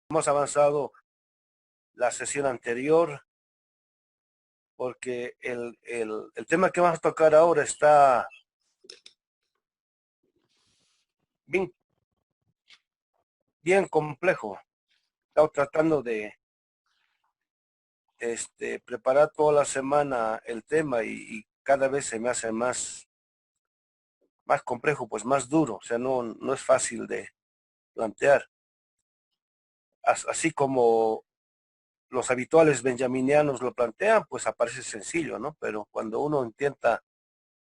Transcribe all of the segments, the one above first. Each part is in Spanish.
hemos avanzado la sesión anterior, porque el tema que vamos a tocar ahora está bien, bien complejo. Estamos tratando de preparar toda la semana el tema y cada vez se me hace más complejo, pues más duro, o sea, no es fácil de plantear. Así como los habituales benjaminianos lo plantean, pues aparece sencillo, ¿no? Pero cuando uno intenta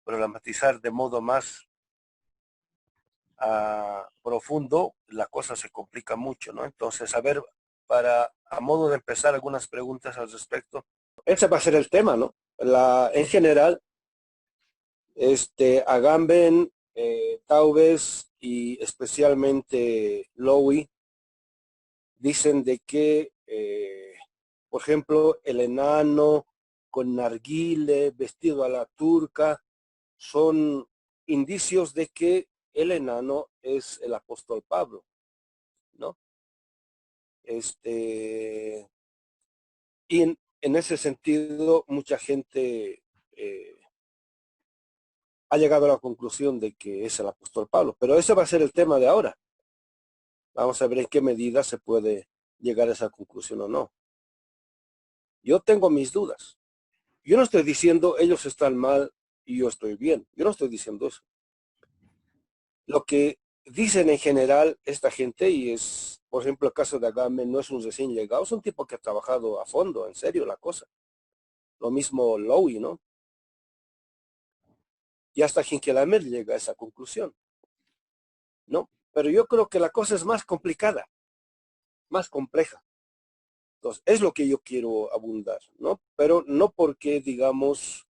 problematizar de modo más profundo, la cosa se complica mucho, ¿no? Entonces, a ver, a modo de empezar algunas preguntas al respecto. Ese va a ser el tema, ¿no? En general, Agamben, Taubes y especialmente Lowy dicen de que, por ejemplo, el enano con narguile, vestido a la turca, son indicios de que el enano es el apóstol Pablo, ¿no? Y en ese sentido, mucha gente ha llegado a la conclusión de que es el apóstol Pablo, pero ese va a ser el tema de ahora. Vamos a ver en qué medida se puede llegar a esa conclusión o no. Yo tengo mis dudas. Yo no estoy diciendo ellos están mal y yo estoy bien. Yo no estoy diciendo eso. Lo que dicen en general esta gente, y es, por ejemplo, el caso de Agamben, no es un recién llegado, es un tipo que ha trabajado a fondo, en serio, la cosa. Lo mismo Lowy, ¿no? Y hasta Hinkelamer llega a esa conclusión, ¿no? Pero yo creo que la cosa es más complicada, más compleja. Entonces, es lo que yo quiero abundar, ¿no? Pero no porque, digamos,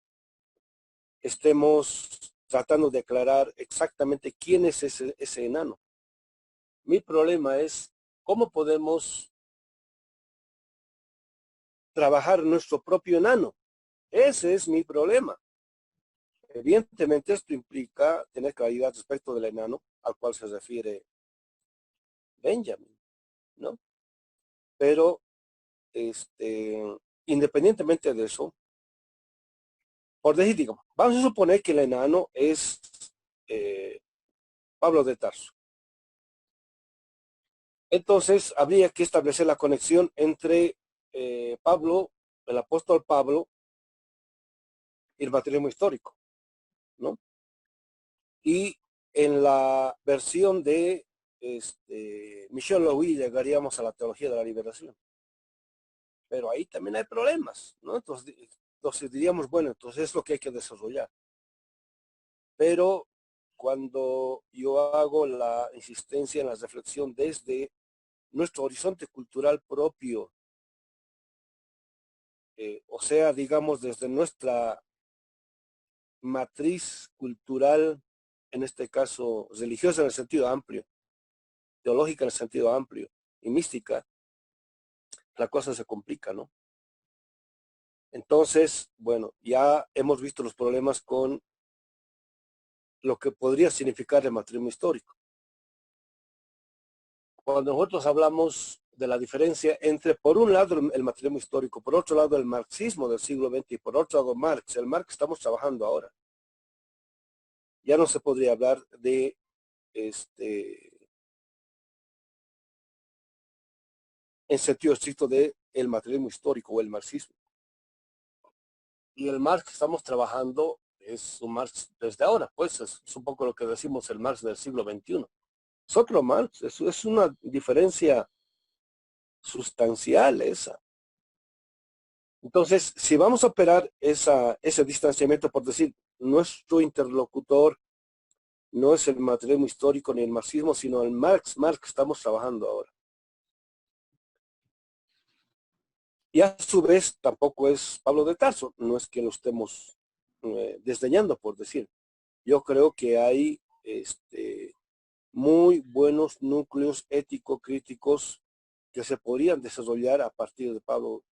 estemos tratando de aclarar exactamente quién es ese enano. Mi problema es cómo podemos trabajar nuestro propio enano. Ese es mi problema. Evidentemente esto implica tener claridad respecto del enano al cual se refiere Benjamin, ¿no? Pero independientemente de eso, por decir, digamos, vamos a suponer que el enano es eh, Pablo de Tarso. Entonces habría que establecer la conexión entre Pablo, el apóstol Pablo, y el materialismo histórico, ¿no? Y en la versión de Michel Lowy llegaríamos a la teología de la liberación. Pero ahí también hay problemas, ¿no? Entonces diríamos, bueno, entonces es lo que hay que desarrollar. Pero cuando yo hago la insistencia en la reflexión desde nuestro horizonte cultural propio, o sea, digamos, desde nuestra matriz cultural, en este caso religiosa en el sentido amplio, teológica en el sentido amplio y mística, la cosa se complica, ¿no? Entonces, bueno, ya hemos visto los problemas con lo que podría significar el matrimonio histórico. Cuando nosotros hablamos de la diferencia entre, por un lado, el matrimonio histórico, por otro lado, el marxismo del siglo XX y por otro lado, Marx, el Marx que estamos trabajando ahora, ya no se podría hablar de en sentido estricto de el materialismo histórico o el marxismo. Y el Marx que estamos trabajando es un Marx desde ahora, pues es un poco lo que decimos el Marx del siglo XXI. Es otro Marx, es una diferencia sustancial esa. Entonces, si vamos a operar ese distanciamiento, por decir, nuestro interlocutor no es el materialismo histórico ni el marxismo, sino el Marx que estamos trabajando ahora. Y a su vez tampoco es Pablo de Tarso, no es que lo estemos desdeñando, por decir. Yo creo que hay muy buenos núcleos ético-críticos que se podrían desarrollar a partir de Pablo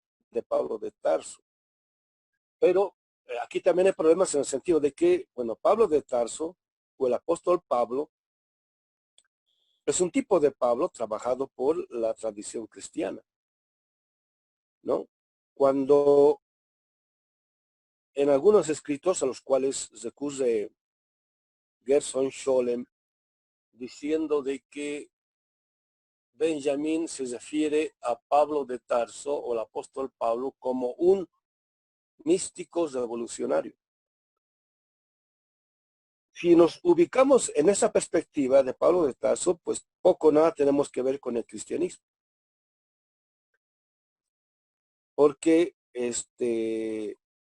de Tarso. Pero aquí también hay problemas en el sentido de que, bueno, Pablo de Tarso o el apóstol Pablo es un tipo de Pablo trabajado por la tradición cristiana, ¿no? Cuando en algunos escritos a los cuales recurre Gerson Scholem, diciendo de que Benjamín se refiere a Pablo de Tarso o el apóstol Pablo como un místico revolucionario. Si nos ubicamos en esa perspectiva de Pablo de Tarso, pues poco o nada tenemos que ver con el cristianismo. Porque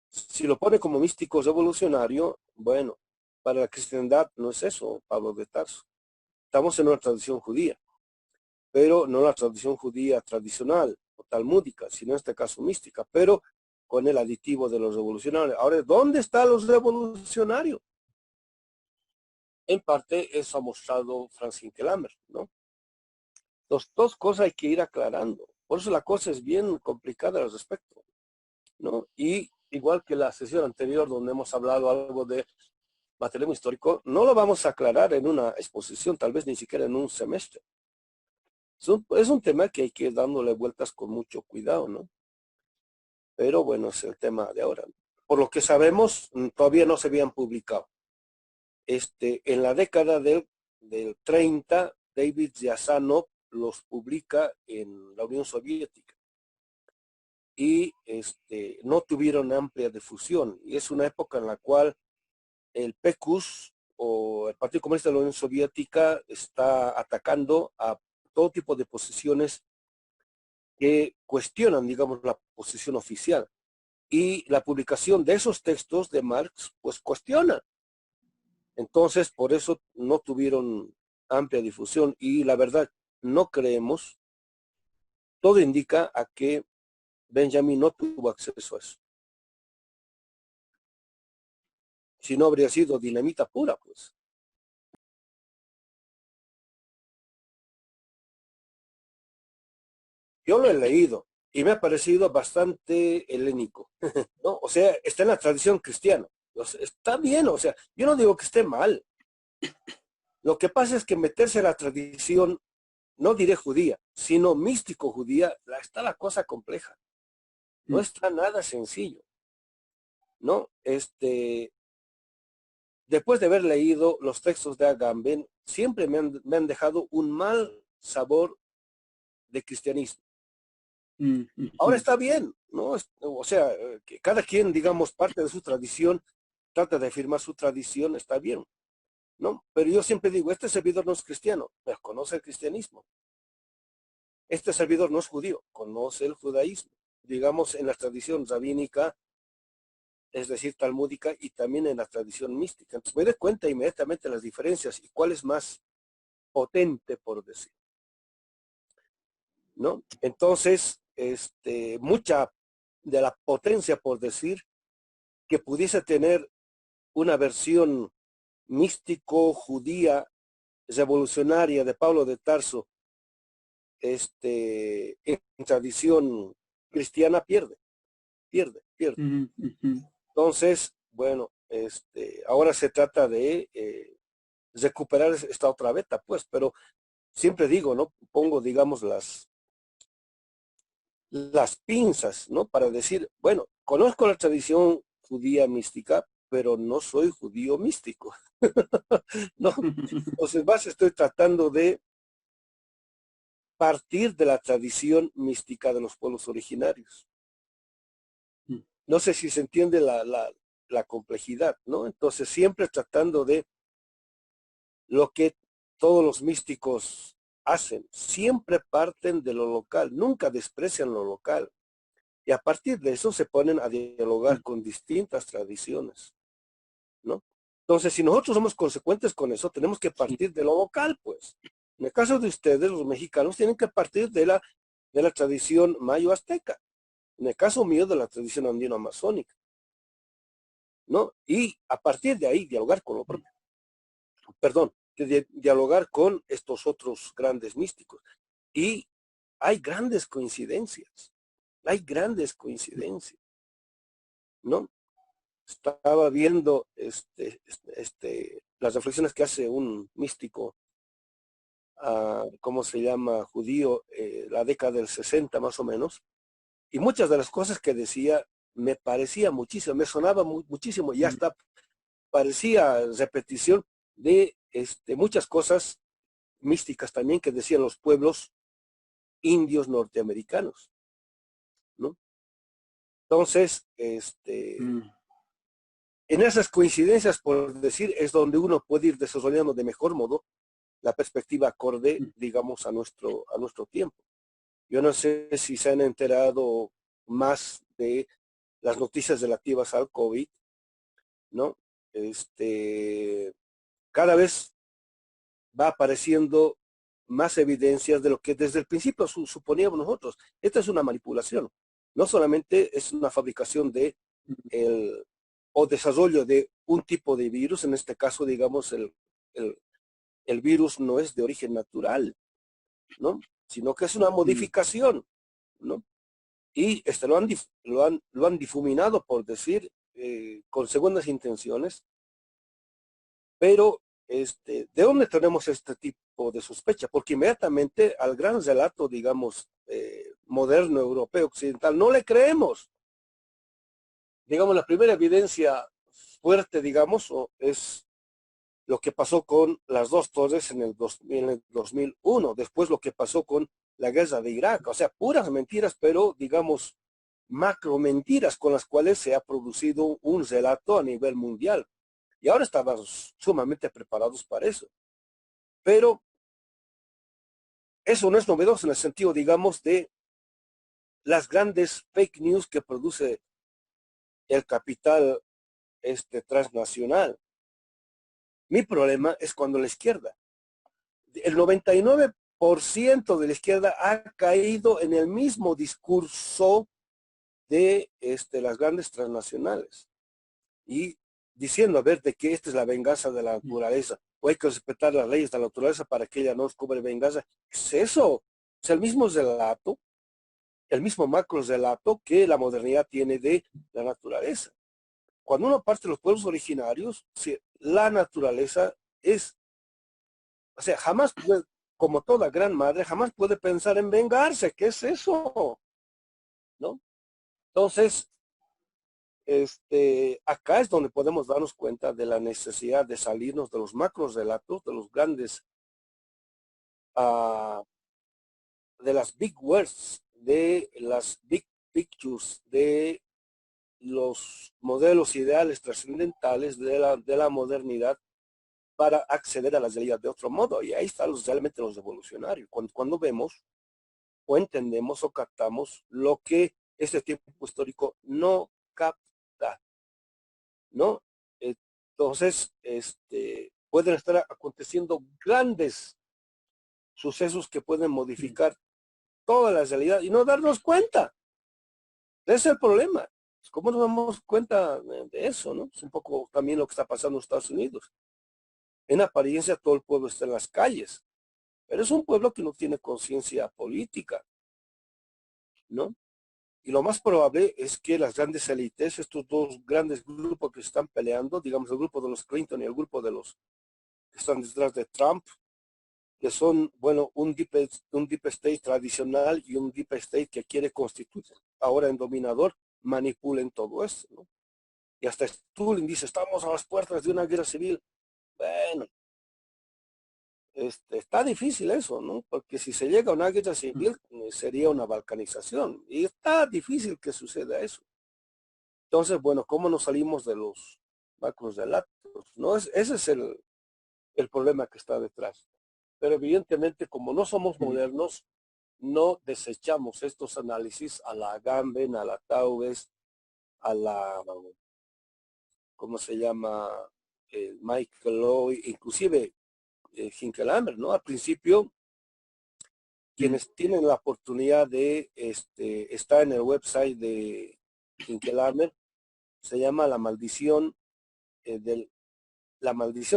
si lo pone como místico revolucionario, bueno, para la cristiandad no es eso, Pablo de Tarso. Estamos en una tradición judía, pero no la tradición judía tradicional o talmúdica, sino en este caso mística, pero con el aditivo de los revolucionarios. Ahora, ¿dónde están los revolucionarios? En parte eso ha mostrado Franz Hinkelammer, ¿no? Entonces, dos cosas hay que ir aclarando. Por eso la cosa es bien complicada al respecto, ¿no? Y igual que la sesión anterior donde hemos hablado algo de materialismo histórico, no lo vamos a aclarar en una exposición, tal vez ni siquiera en un semestre. Es un tema que hay que ir dándole vueltas con mucho cuidado, ¿no? Pero bueno, es el tema de ahora. Por lo que sabemos, todavía no se habían publicado. En la década del 30, David Yazanov los publica en la Unión Soviética y no tuvieron amplia difusión. Y es una época en la cual el PQS o el Partido Comunista de la Unión Soviética está atacando a todo tipo de posiciones que cuestionan, digamos, la posición oficial. Y la publicación de esos textos de Marx, pues cuestiona. Entonces, por eso no tuvieron amplia difusión y la verdad, no creemos, todo indica a que Benjamin no tuvo acceso a eso. Si no habría sido dinamita pura, pues. Yo lo he leído y me ha parecido bastante helénico, ¿no? O sea, está en la tradición cristiana. O sea, está bien, o sea, yo no digo que esté mal. Lo que pasa es que meterse a la tradición, no diré judía, sino místico judía, está la cosa compleja. No está nada sencillo, ¿no? Después de haber leído los textos de Agamben, siempre me han dejado un mal sabor de cristianismo. Ahora está bien, ¿no? O sea, que cada quien, digamos, parte de su tradición, trata de afirmar su tradición, está bien, ¿no? Pero yo siempre digo, este servidor no es cristiano, pero conoce el cristianismo. Este servidor no es judío, conoce el judaísmo. Digamos, en la tradición rabínica, es decir, talmúdica, y también en la tradición mística. Entonces me doy cuenta inmediatamente las diferencias y cuál es más potente, por decir, ¿no? Entonces, mucha de la potencia, por decir, que pudiese tener una versión místico, judía, revolucionaria de Pablo de Tarso, en tradición cristiana, pierde. Entonces, bueno, ahora se trata de recuperar esta otra beta, pues, pero siempre digo, ¿no? Pongo, digamos, las pinzas, ¿no? Para decir, bueno, conozco la tradición judía mística, pero no soy judío místico, ¿no? Entonces, estoy tratando de partir de la tradición mística de los pueblos originarios. No sé si se entiende la complejidad, ¿no? Entonces, siempre tratando de lo que todos los místicos hacen, siempre parten de lo local, nunca desprecian lo local. Y a partir de eso se ponen a dialogar con distintas tradiciones, ¿no? Entonces, si nosotros somos consecuentes con eso, tenemos que partir de lo local, pues. En el caso de ustedes, los mexicanos, tienen que partir de la tradición mayo-azteca. En el caso mío, de la tradición andino-amazónica, ¿no? Y a partir de ahí, dialogar con lo propio. Perdón, dialogar con estos otros grandes místicos. Y hay grandes coincidencias. Hay grandes coincidencias, ¿no? Estaba viendo las reflexiones que hace un místico ¿cómo se llama? Judío, la década del 60 más o menos, y muchas de las cosas que decía me parecía muchísimo, me sonaba muchísimo, y mm, hasta parecía repetición de muchas cosas místicas también que decían los pueblos indios norteamericanos, ¿no? Entonces, mm, en esas coincidencias, por decir, es donde uno puede ir desarrollando de mejor modo la perspectiva acorde, mm, digamos, a nuestro tiempo. Yo no sé si se han enterado más de las noticias relativas al COVID, ¿no? Cada vez va apareciendo más evidencias de lo que desde el principio suponíamos nosotros. Esta es una manipulación. No solamente es una fabricación de mm, el, o desarrollo de un tipo de virus, en este caso, digamos, el, el virus no es de origen natural, ¿no? Sino que es una mm, modificación, ¿no? Y lo han difuminado, por decir, con segundas intenciones, pero ¿de dónde tenemos este tipo de sospecha? Porque inmediatamente al gran relato, digamos, moderno, europeo, occidental, no le creemos. Digamos, la primera evidencia fuerte, digamos, es lo que pasó con las dos torres en el 2001, después lo que pasó con la guerra de Irak, o sea, puras mentiras, pero digamos, macro mentiras con las cuales se ha producido un relato a nivel mundial. Y ahora estamos sumamente preparados para eso. Pero eso no es novedoso en el sentido, digamos, de las grandes fake news que produce el capital transnacional. Mi problema es cuando la izquierda, el 99% de la izquierda ha caído en el mismo discurso de las grandes transnacionales y diciendo, a ver, de que esta es la venganza de la mm, naturaleza, o hay que respetar las leyes de la naturaleza para que ella no nos cobre venganza. ¿Es eso? Es el mismo relato, el mismo macro relato que la modernidad tiene de la naturaleza. Cuando uno parte de los pueblos originarios, sí, la naturaleza es, o sea, jamás puede, como toda gran madre, jamás puede pensar en vengarse. ¿Qué es eso? ¿No? Entonces, acá es donde podemos darnos cuenta de la necesidad de salirnos de los macros relatos, de los grandes, uh, de las big words, de las big pictures, de los modelos ideales trascendentales de la modernidad para acceder a las realidades de otro modo. Y ahí están realmente los revolucionarios. Cuando vemos o entendemos o captamos lo que este tiempo histórico no capta, ¿no? Entonces, pueden estar aconteciendo grandes sucesos que pueden mm, modificar toda la realidad y no darnos cuenta. Ese es el problema. ¿Cómo nos damos cuenta de eso, no? Es un poco también lo que está pasando en Estados Unidos. En apariencia todo el pueblo está en las calles, pero es un pueblo que no tiene conciencia política, ¿no? Y lo más probable es que las grandes élites, estos dos grandes grupos que están peleando, digamos el grupo de los Clinton y el grupo de los que están detrás de Trump, que son, bueno, un deep state tradicional y un deep state que quiere constituir ahora en dominador, manipulen todo esto, ¿no? Y hasta Stulin dice, estamos a las puertas de una guerra civil. Bueno, está difícil eso, ¿no? Porque si se llega a una guerra mm, civil, sería una balcanización. Y está difícil que suceda eso. Entonces, bueno, ¿cómo nos salimos de los macros relatos? ¿No? Ese es el problema que está detrás. Pero evidentemente, como no somos mm, modernos, no desechamos estos análisis a la Agamben, a la Taubes, a la, ¿cómo se llama? Michael Lowy, inclusive Hinkelhammer, ¿no? Al principio, mm, quienes tienen la oportunidad de estar en el website de Hinkelhammer, se llama la maldición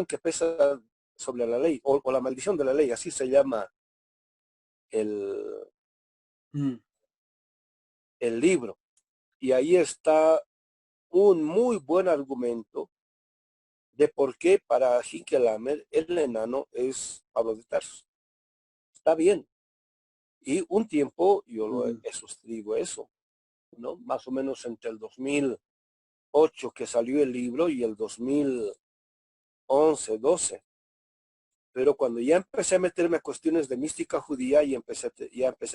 que pesa sobre la ley, o la maldición de la ley, así se llama el, mm, el libro. Y ahí está un muy buen argumento de por qué para Hinkelhammer el enano es Pablo de Tarso. está bien. Y un tiempo yo lo he suscrito eso, ¿no? Más o menos entre el 2008 que salió el libro y el 2011, 12. Pero cuando ya empecé a meterme a cuestiones de mística judía, y ya empecé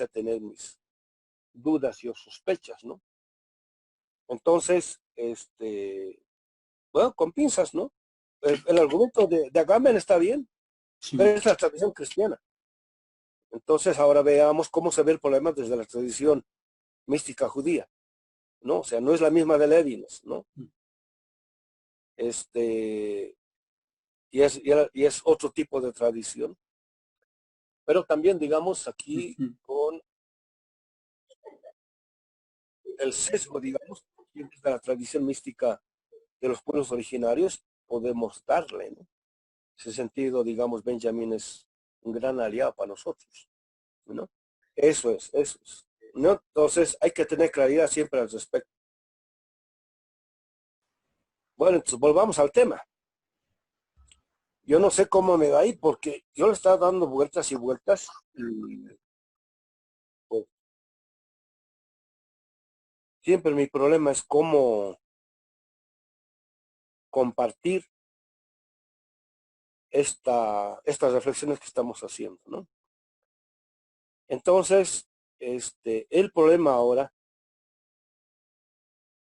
a tener mis dudas y sospechas, ¿no? Entonces, bueno, con pinzas, ¿no? El argumento de Agamben está bien, pero es la tradición cristiana. Entonces, ahora veamos cómo se ve el problema desde la tradición mística judía, ¿no? O sea, no es la misma de Levinas, ¿no? Y es otro tipo de tradición. Pero también, digamos, aquí con el sesgo, digamos, de la tradición mística de los pueblos originarios, podemos darle, ¿no? En ese sentido, digamos, Benjamín es un gran aliado para nosotros, ¿no? Eso es, ¿no? Entonces hay que tener claridad siempre al respecto. Bueno, entonces volvamos al tema. Yo no sé cómo me va ahí porque yo le estaba dando vueltas y vueltas y pues, siempre mi problema es cómo compartir estas reflexiones que estamos haciendo, ¿no? Entonces, el problema ahora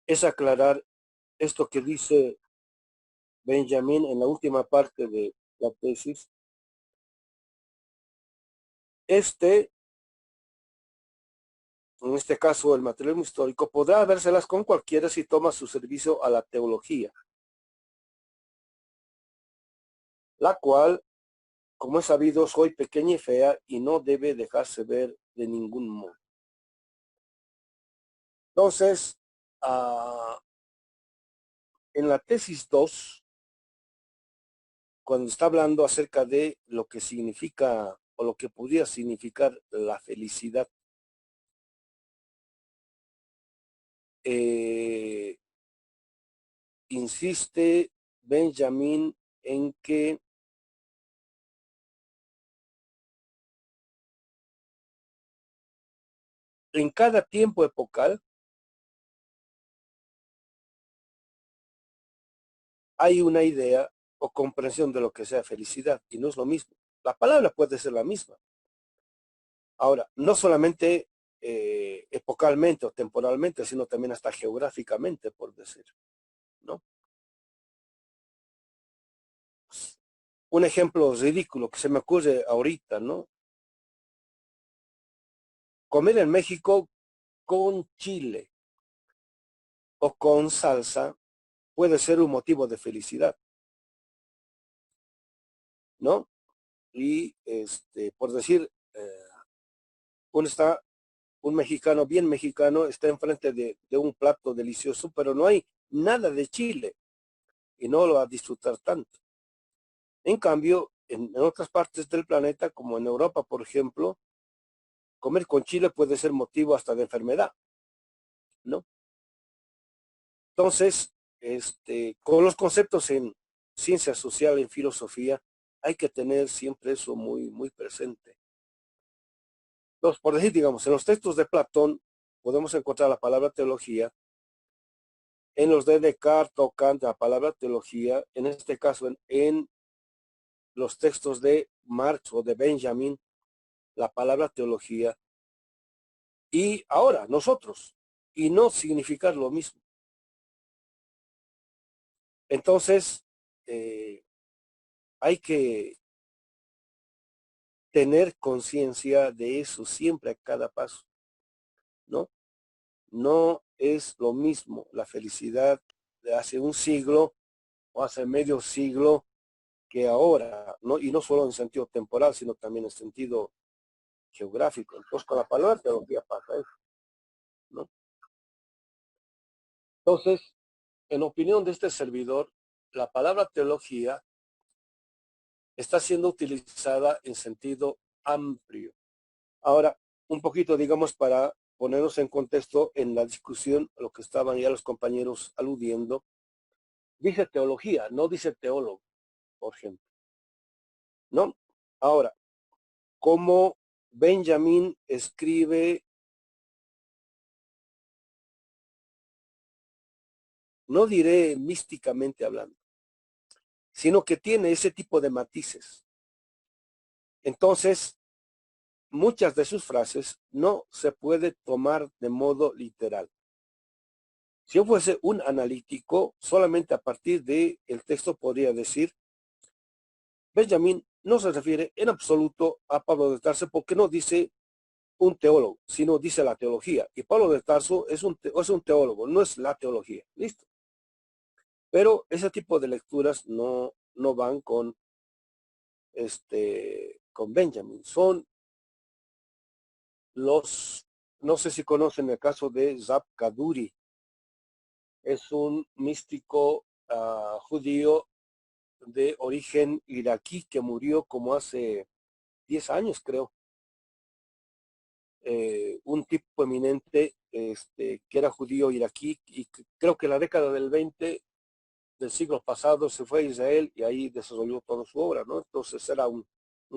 es aclarar esto que dice Benjamín en la última parte de la tesis. En este caso, el materialismo histórico podrá vérselas con cualquiera si toma su servicio a la teología, la cual, como es sabido, soy pequeña y fea y no debe dejarse ver de ningún modo. Entonces, en la tesis 2, cuando está hablando acerca de lo que significa o lo que podría significar la felicidad, insiste Benjamín en que en cada tiempo epocal hay una idea o comprensión de lo que sea felicidad y no es lo mismo. La palabra puede ser la misma. Ahora, no solamente epocalmente o temporalmente, sino también hasta geográficamente, por decir, ¿no? Un ejemplo ridículo que se me ocurre ahorita, ¿no? Comer en México con chile o con salsa puede ser un motivo de felicidad, ¿no? Y por decir, un mexicano bien mexicano está enfrente de un plato delicioso, pero no hay nada de chile y no lo va a disfrutar tanto. En cambio, en otras partes del planeta, como en Europa, por ejemplo, comer con chile puede ser motivo hasta de enfermedad, ¿no? Entonces, con los conceptos en ciencia social, en filosofía, hay que tener siempre eso muy, muy presente. Entonces, por decir, digamos, en los textos de Platón podemos encontrar la palabra teología, en los de Descartes o Kant la palabra teología, en este caso en los textos de Marx o de Benjamin, la palabra teología, y ahora nosotros, y no significar lo mismo. Entonces, hay que tener conciencia de eso siempre a cada paso, ¿no? No es lo mismo la felicidad de hace un siglo o hace medio siglo que ahora, ¿no? Y no solo en sentido temporal, sino también en sentido geográfico. Entonces, con la palabra teología pasa eso, ¿no? Entonces, en opinión de este servidor, la palabra teología está siendo utilizada en sentido amplio. Ahora, un poquito, digamos, para ponernos en contexto en la discusión, lo que estaban ya los compañeros aludiendo, dice teología, no dice teólogo, por ejemplo, ¿no? Ahora, ¿cómo Benjamín escribe, no diré místicamente hablando, sino que tiene ese tipo de matices. Entonces, muchas de sus frases no se puede tomar de modo literal. Si yo fuese un analítico, solamente a partir del texto podría decir, Benjamín no se refiere en absoluto a Pablo de Tarso porque no dice un teólogo, sino dice la teología. Y Pablo de Tarso es un teólogo, no es la teología. Listo. Pero ese tipo de lecturas no van con Benjamín. Son no sé si conocen el caso de Zab Kaduri. Es un místico judío de origen iraquí que murió como hace 10 años, creo. Un tipo eminente que era judío iraquí y creo que en la década del 20 del siglo pasado se fue a Israel y ahí desarrolló toda su obra, ¿no? Entonces era un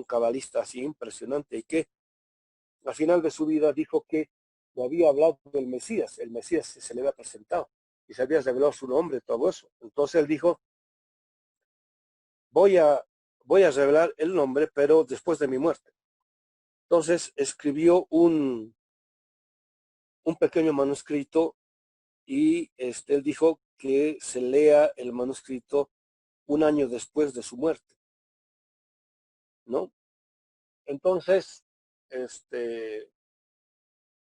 cabalista así impresionante y que al final de su vida dijo que no había hablado del Mesías, el Mesías se le había presentado y se había revelado su nombre, todo eso. Entonces él dijo, voy a revelar el nombre, pero después de mi muerte. Entonces escribió un pequeño manuscrito y él dijo que se lea el manuscrito un año después de su muerte, ¿no? Entonces,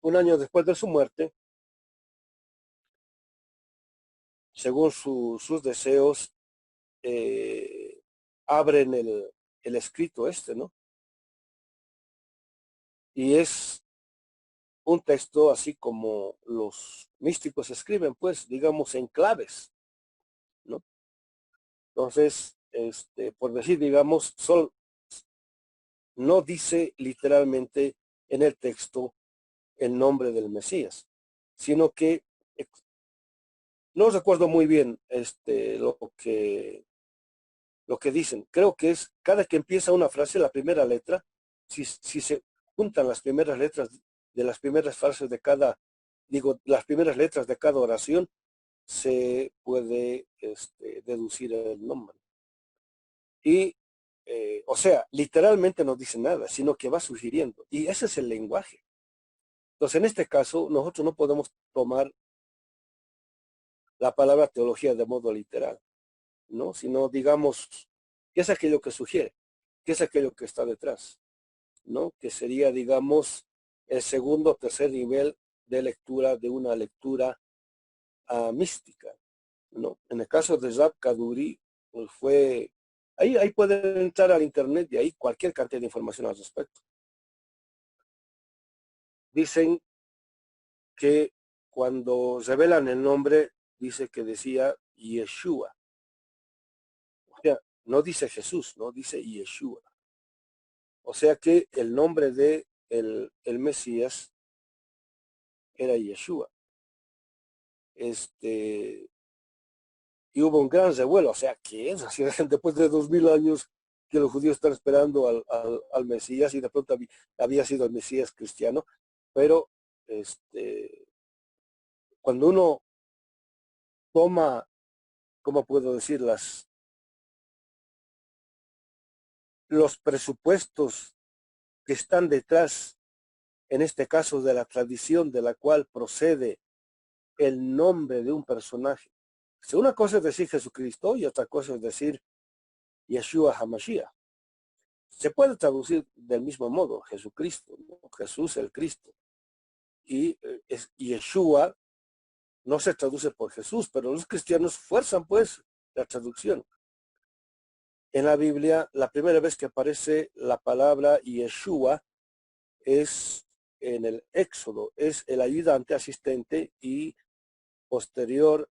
un año después de su muerte, según sus deseos, abren el escrito ¿no? Y es un texto así como los místicos escriben, pues, digamos, en claves, ¿no? Entonces, por decir, digamos, no dice literalmente en el texto el nombre del Mesías, sino que no recuerdo muy bien lo que dicen. Creo que es cada que empieza una frase, la primera letra, si se juntan las primeras letras de las primeras frases de las primeras letras de cada oración, se puede deducir el nombre. Y, o sea, literalmente no dice nada, sino que va sugiriendo. Y ese es el lenguaje. Entonces, en este caso, nosotros no podemos tomar la palabra teología de modo literal, ¿no? Sino, digamos, ¿qué es aquello que sugiere? ¿Qué es aquello que está detrás? ¿No? Que sería, digamos, el segundo o tercer nivel de lectura de una lectura mística, ¿no? En el caso de Zab Kaduri, pues ahí pueden entrar al internet y ahí cualquier cantidad de información al respecto. Dicen que cuando revelan el nombre, dice que decía Yeshua. O sea, no dice Jesús, no dice Yeshua. O sea que el nombre de el Mesías era Yeshua. Y hubo un gran revuelo, o sea, ¿qué es? Así, después de 2000 años que los judíos están esperando al Mesías y de pronto había sido el Mesías cristiano, pero cuando uno toma, ¿cómo puedo decir? Los presupuestos que están detrás, en este caso de la tradición de la cual procede el nombre de un personaje. Si una cosa es decir Jesucristo y otra cosa es decir Yeshua HaMashiach. Se puede traducir del mismo modo, Jesucristo, ¿no? Jesús el Cristo. Y Yeshua no se traduce por Jesús, pero los cristianos fuerzan pues la traducción. En la Biblia, la primera vez que aparece la palabra Yeshua es en el Éxodo, es el ayudante, asistente y posterior,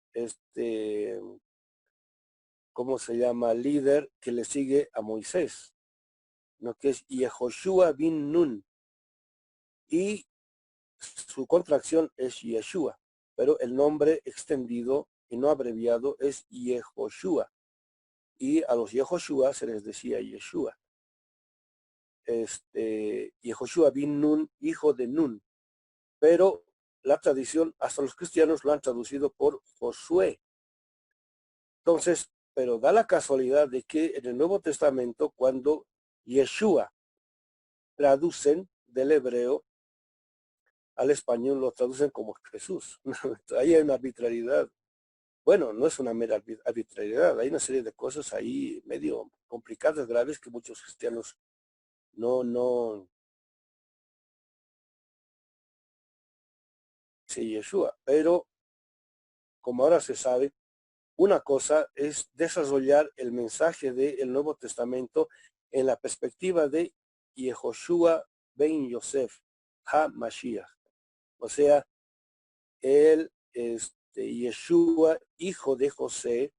¿cómo se llama? Líder que le sigue a Moisés, ¿no? Que es Yehoshua bin Nun. Y su contracción es Yeshua, pero el nombre extendido y no abreviado es Yehoshua. Y a los Yehoshua se les decía Yeshua. Yehoshua bin Nun, hijo de Nun, pero la tradición, hasta los cristianos lo han traducido por Josué. Entonces, pero da la casualidad de que en el Nuevo Testamento, cuando Yeshua traducen del hebreo al español, lo traducen como Jesús. Ahí hay una arbitrariedad. Bueno, no es una mera arbitrariedad, hay una serie de cosas ahí medio complicadas, graves, que muchos cristianos no, sí, Yeshua. Pero como ahora se sabe, una cosa es desarrollar el mensaje del Nuevo Testamento en la perspectiva de Yehoshua ben Yosef, Ha-Mashiach. O sea, el Yeshua, hijo de José,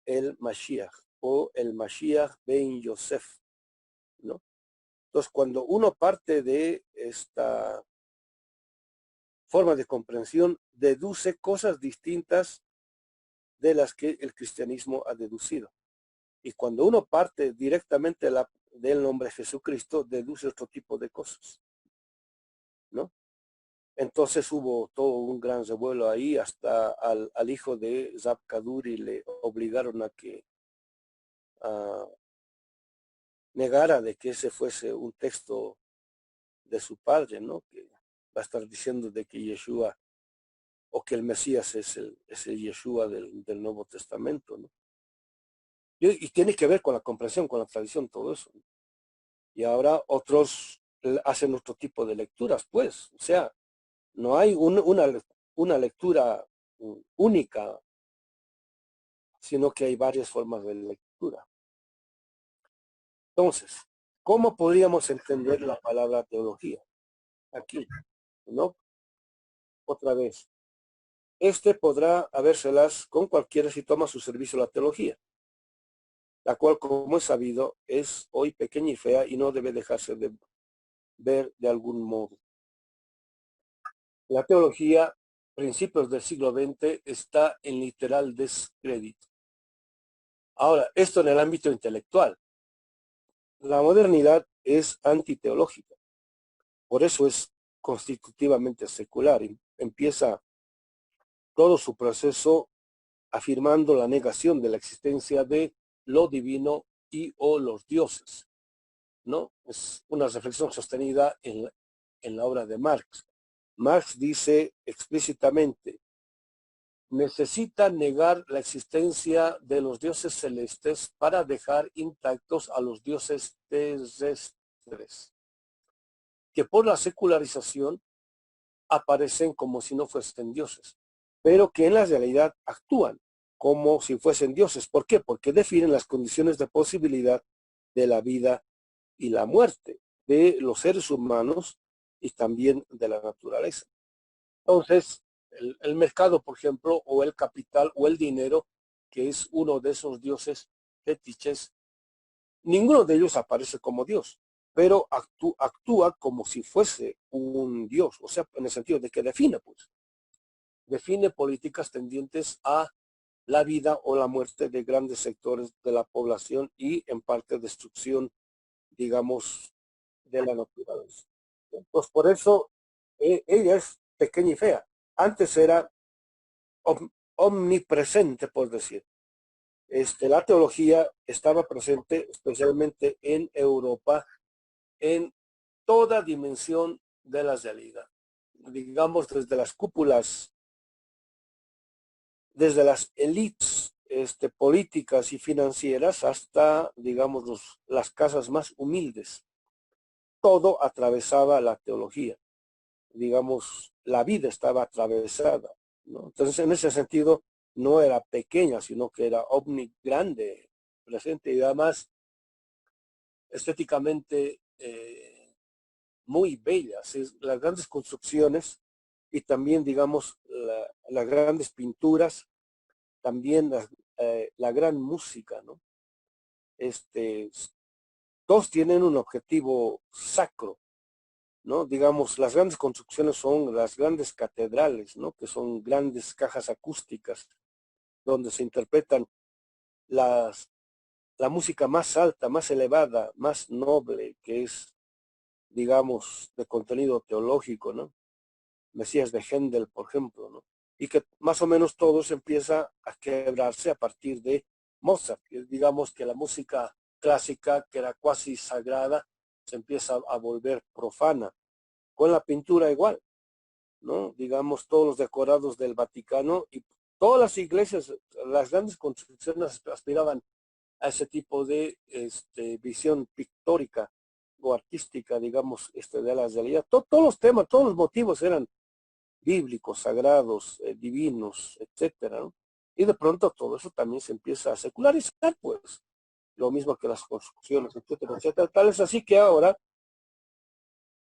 el Mashiach, o el Mashiach ben Yosef, ¿no? Entonces, cuando uno parte de esta forma de comprensión, deduce cosas distintas de las que el cristianismo ha deducido. Y cuando uno parte directamente del nombre Jesucristo, deduce otro tipo de cosas, ¿no? Entonces hubo todo un gran revuelo ahí, hasta al hijo de Zab Kaduri le obligaron a que negara de que ese fuese un texto de su padre, ¿no? Que va a estar diciendo de que Yeshua o que el Mesías es el Yeshua del Nuevo Testamento, ¿no? Y tiene que ver con la comprensión, con la tradición, todo eso, ¿no? Y ahora otros hacen otro tipo de lecturas, pues, o sea, no hay una lectura única, sino que hay varias formas de lectura. Entonces, ¿cómo podríamos entender la palabra teología? Aquí, ¿no? Otra vez. Podrá habérselas con cualquiera si toma su servicio la teología, la cual, como es sabido, es hoy pequeña y fea y no debe dejarse de ver de algún modo. La teología, principios del siglo XX, está en literal descrédito. Ahora, esto en el ámbito intelectual. La modernidad es antiteológica, por eso es constitutivamente secular. Empieza todo su proceso afirmando la negación de la existencia de lo divino y o los dioses, ¿no? Es una reflexión sostenida en la obra de Marx. Marx dice explícitamente: necesita negar la existencia de los dioses celestes para dejar intactos a los dioses terrestres, que por la secularización aparecen como si no fuesen dioses, pero que en la realidad actúan como si fuesen dioses. ¿Por qué? Porque definen las condiciones de posibilidad de la vida y la muerte de los seres humanos y también de la naturaleza. Entonces, el mercado, por ejemplo, o el capital o el dinero, que es uno de esos dioses fetiches, ninguno de ellos aparece como Dios, pero actúa como si fuese un Dios, o sea, en el sentido de que define políticas tendientes a la vida o la muerte de grandes sectores de la población y en parte destrucción, digamos, de la naturaleza. Pues por eso ella es pequeña y fea. Antes era omnipresente, por decir. La teología estaba presente especialmente en Europa, en toda dimensión de la realidad. Digamos, desde las cúpulas, desde las élites políticas y financieras hasta, digamos, las casas más humildes. Todo atravesaba la teología. Digamos, la vida estaba atravesada, ¿no? Entonces, en ese sentido, no era pequeña, sino que era grande, presente y además estéticamente muy bellas. Las grandes construcciones y también, digamos, las grandes pinturas, también la gran música, ¿no? Todos tienen un objetivo sacro, ¿no? Digamos, las grandes construcciones son las grandes catedrales, ¿no? Que son grandes cajas acústicas donde se interpretan las la música más alta, más elevada, más noble, que es, digamos, de contenido teológico, ¿no? Mesías de Händel, por ejemplo, ¿no? Y que más o menos todo se empieza a quebrarse a partir de Mozart, que digamos que la música clásica, que era cuasi sagrada, se empieza a volver profana. Con la pintura igual, ¿no? Digamos, todos los decorados del Vaticano y todas las iglesias, las grandes construcciones aspiraban a ese tipo de visión pictórica o artística, digamos, de la realidad. Todos los temas, todos los motivos eran bíblicos, sagrados, divinos, etcétera, ¿no? Y de pronto todo eso también se empieza a secularizar, pues, lo mismo que las construcciones, etcétera, etcétera. Tal es así que ahora,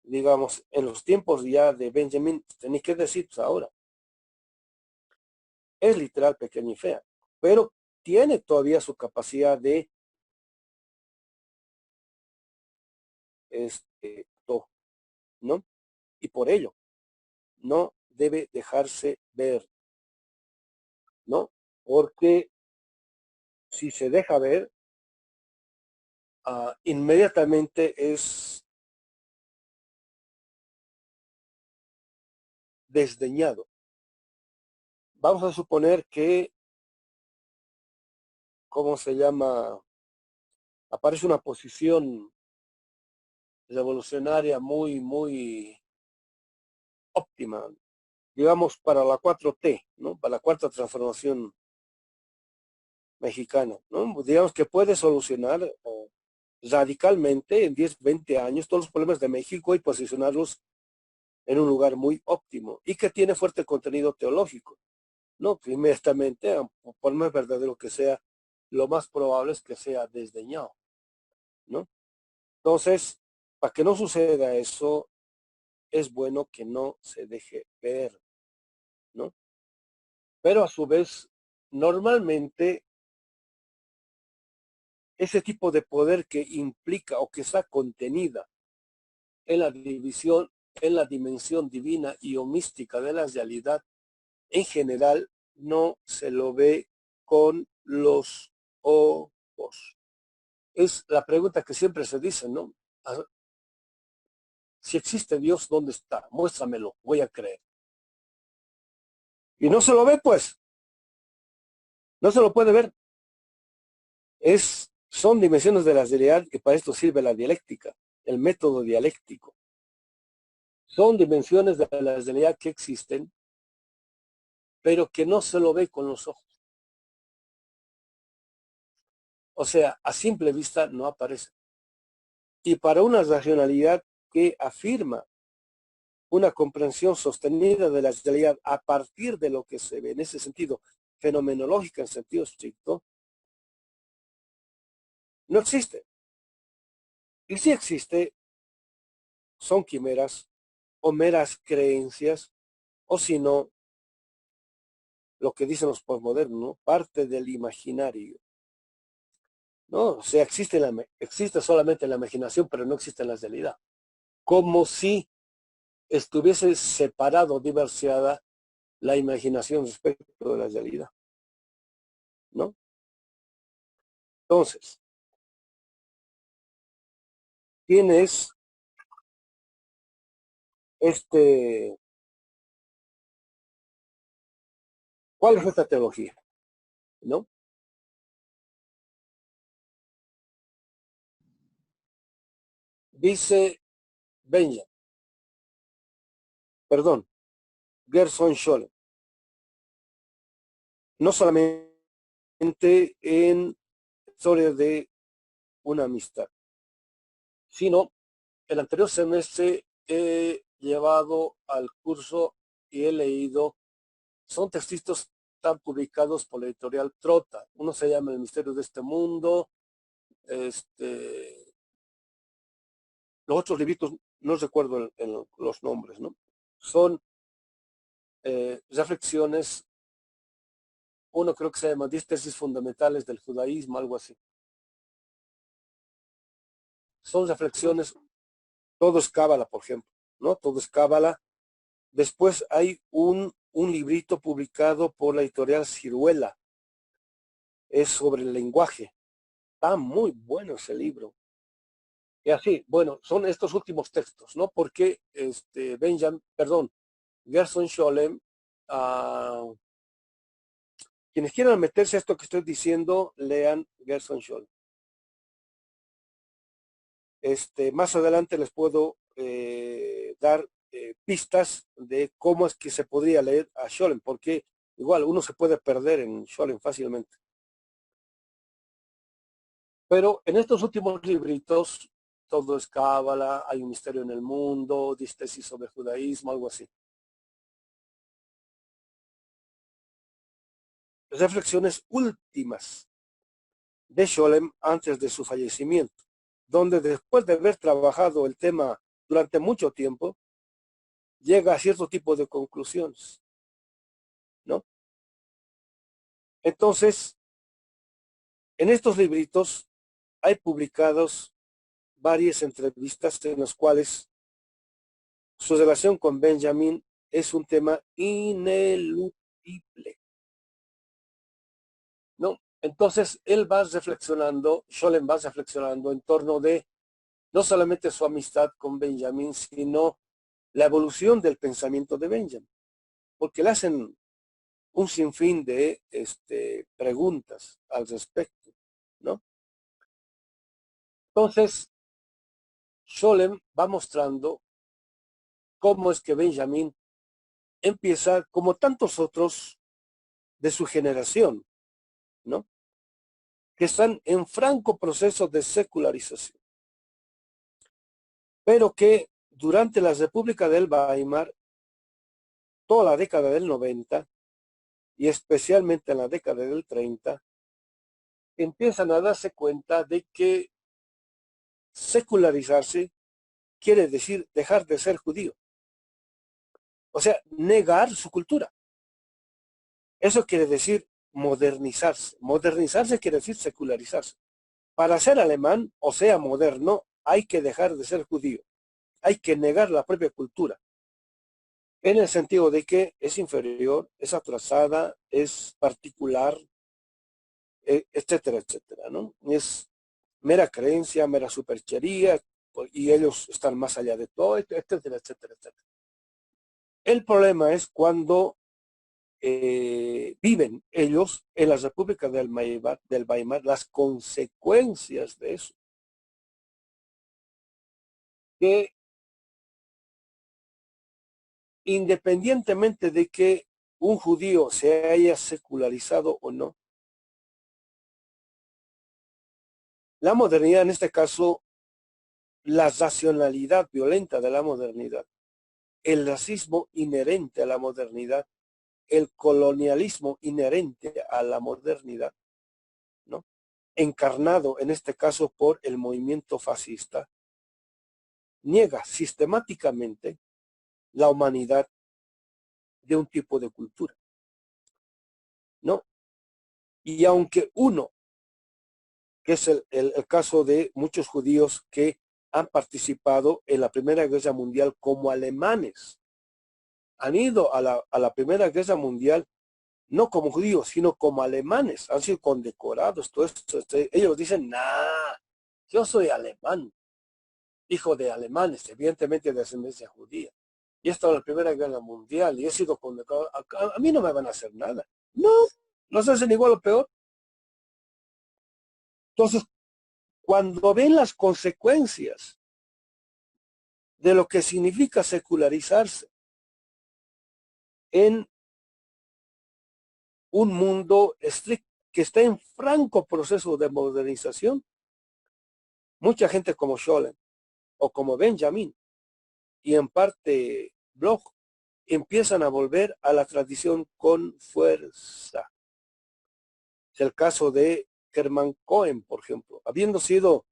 digamos, en los tiempos ya de Benjamin, ni qué decir pues, ahora, es literal pequeña y fea, pero tiene todavía su capacidad de ¿no? Y por ello, no debe dejarse ver, ¿no? Porque si se deja ver, inmediatamente es desdeñado. Vamos a suponer que, ¿cómo se llama? Aparece una posición revolucionaria muy óptima, digamos, para la 4T, ¿no? Para la cuarta transformación mexicana, ¿no? Digamos que puede solucionar radicalmente en 10, 20 años todos los problemas de México y posicionarlos en un lugar muy óptimo y que tiene fuerte contenido teológico, ¿no? Que inmediatamente, por más verdadero que sea, lo más probable es que sea desdeñado, ¿no? Entonces, para que no suceda eso, es bueno que no se deje ver, ¿no? Pero a su vez, normalmente, ese tipo de poder que implica o que está contenida en la división, en la dimensión divina y o mística de la realidad, en general no se lo ve con los ojos. Es la pregunta que siempre se dice, ¿no? Si existe Dios, ¿dónde está? Muéstramelo, voy a creer. Y no se lo ve, pues. No se lo puede ver. Son dimensiones de la realidad y para esto sirve la dialéctica, el método dialéctico. Son dimensiones de la realidad que existen, pero que no se lo ve con los ojos. O sea, a simple vista no aparece. Y para una racionalidad que afirma una comprensión sostenida de la realidad a partir de lo que se ve, en ese sentido, fenomenológica en sentido estricto, no existe. Y si existe, son quimeras o meras creencias, o si no, lo que dicen los postmodernos, ¿no? Parte del imaginario. ¿No? O sea, existe solamente la imaginación, pero no existe en la realidad. Como si estuviese separado, divorciada la imaginación respecto de la realidad, ¿no? Entonces, tienes ¿cuál es esta teología? ¿No? Dice Benjamin, perdón, Gerson Scholem, no solamente en historia de una amistad, sino el anterior semestre he llevado al curso y he leído, son textos tan publicados por la editorial Trota. Uno se llama El misterio de este mundo, los otros libritos no recuerdo los nombres, ¿no? Son reflexiones, uno creo que se llama 10 tesis fundamentales del judaísmo, algo así. Son reflexiones, todo es cábala, por ejemplo, ¿no? Todo es cábala. Después hay un librito publicado por la editorial Ciruela, es sobre el lenguaje, Está muy bueno ese libro. Y así, bueno, son estos últimos textos, ¿no? Porque Gerson Scholem, ah, quienes quieran meterse a esto que estoy diciendo, lean Gerson Scholem. Más adelante les puedo dar pistas de cómo es que se podría leer a Scholem, porque igual uno se puede perder en Scholem fácilmente. Pero en estos últimos libritos, todo es cábala, hay un misterio en el mundo, distesis sobre judaísmo, algo así. Reflexiones últimas de Scholem antes de su fallecimiento, donde después de haber trabajado el tema durante mucho tiempo, llega a cierto tipo de conclusiones, ¿no? Entonces, en estos libritos hay publicados varias entrevistas en las cuales su relación con Benjamin es un tema ineludible, ¿no? Entonces, Scholem va reflexionando en torno de no solamente su amistad con Benjamin, sino la evolución del pensamiento de Benjamin, porque le hacen un sinfín de preguntas al respecto, ¿no? Entonces, Scholem va mostrando cómo es que Benjamin empieza, como tantos otros de su generación, ¿no? Que están en franco proceso de secularización, pero que durante la República del Weimar, toda la década del 90 y especialmente en la década del 30, empiezan a darse cuenta de que secularizarse quiere decir dejar de ser judío. O sea, negar su cultura. Eso quiere decir modernizarse. Modernizarse quiere decir secularizarse. Para ser alemán, o sea, moderno, hay que dejar de ser judío. Hay que negar la propia cultura. En el sentido de que es inferior, es atrasada, es particular, etcétera, etcétera, ¿no? Es mera creencia, mera superchería, y ellos están más allá de todo, etcétera, etcétera, etcétera. El problema es cuando viven ellos en la República del Weimar las consecuencias de eso. Que independientemente de que un judío se haya secularizado o no, la modernidad, en este caso, la racionalidad violenta de la modernidad, el racismo inherente a la modernidad, el colonialismo inherente a la modernidad, ¿no? Encarnado en este caso por el movimiento fascista, niega sistemáticamente la humanidad de un tipo de cultura, ¿no? Y aunque uno, que es el caso de muchos judíos que han participado en la Primera Guerra Mundial como alemanes, han ido a la Primera Guerra Mundial no como judíos, sino como alemanes, han sido condecorados, todo esto, ellos dicen, nah, yo soy alemán, hijo de alemanes, evidentemente de ascendencia judía, y he estado en la Primera Guerra Mundial y he sido condecorado, a mí no me van a hacer nada, no, nos hacen igual o peor. Entonces, cuando ven las consecuencias de lo que significa secularizarse en un mundo estricto que está en franco proceso de modernización, mucha gente como Scholem o como Benjamin y en parte Bloch empiezan a volver a la tradición con fuerza. Es el caso de Hermann Cohen, por ejemplo, habiendo sido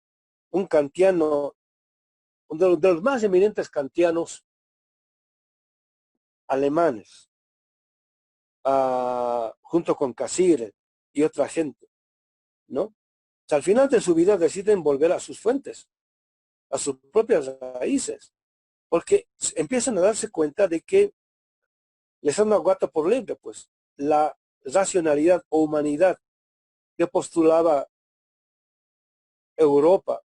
un kantiano, uno de los más eminentes kantianos alemanes, junto con Cassirer y otra gente, ¿no? O sea, al final de su vida deciden volver a sus fuentes, a sus propias raíces, porque empiezan a darse cuenta de que les han dado gato por liebre, pues la racionalidad o humanidad que postulaba Europa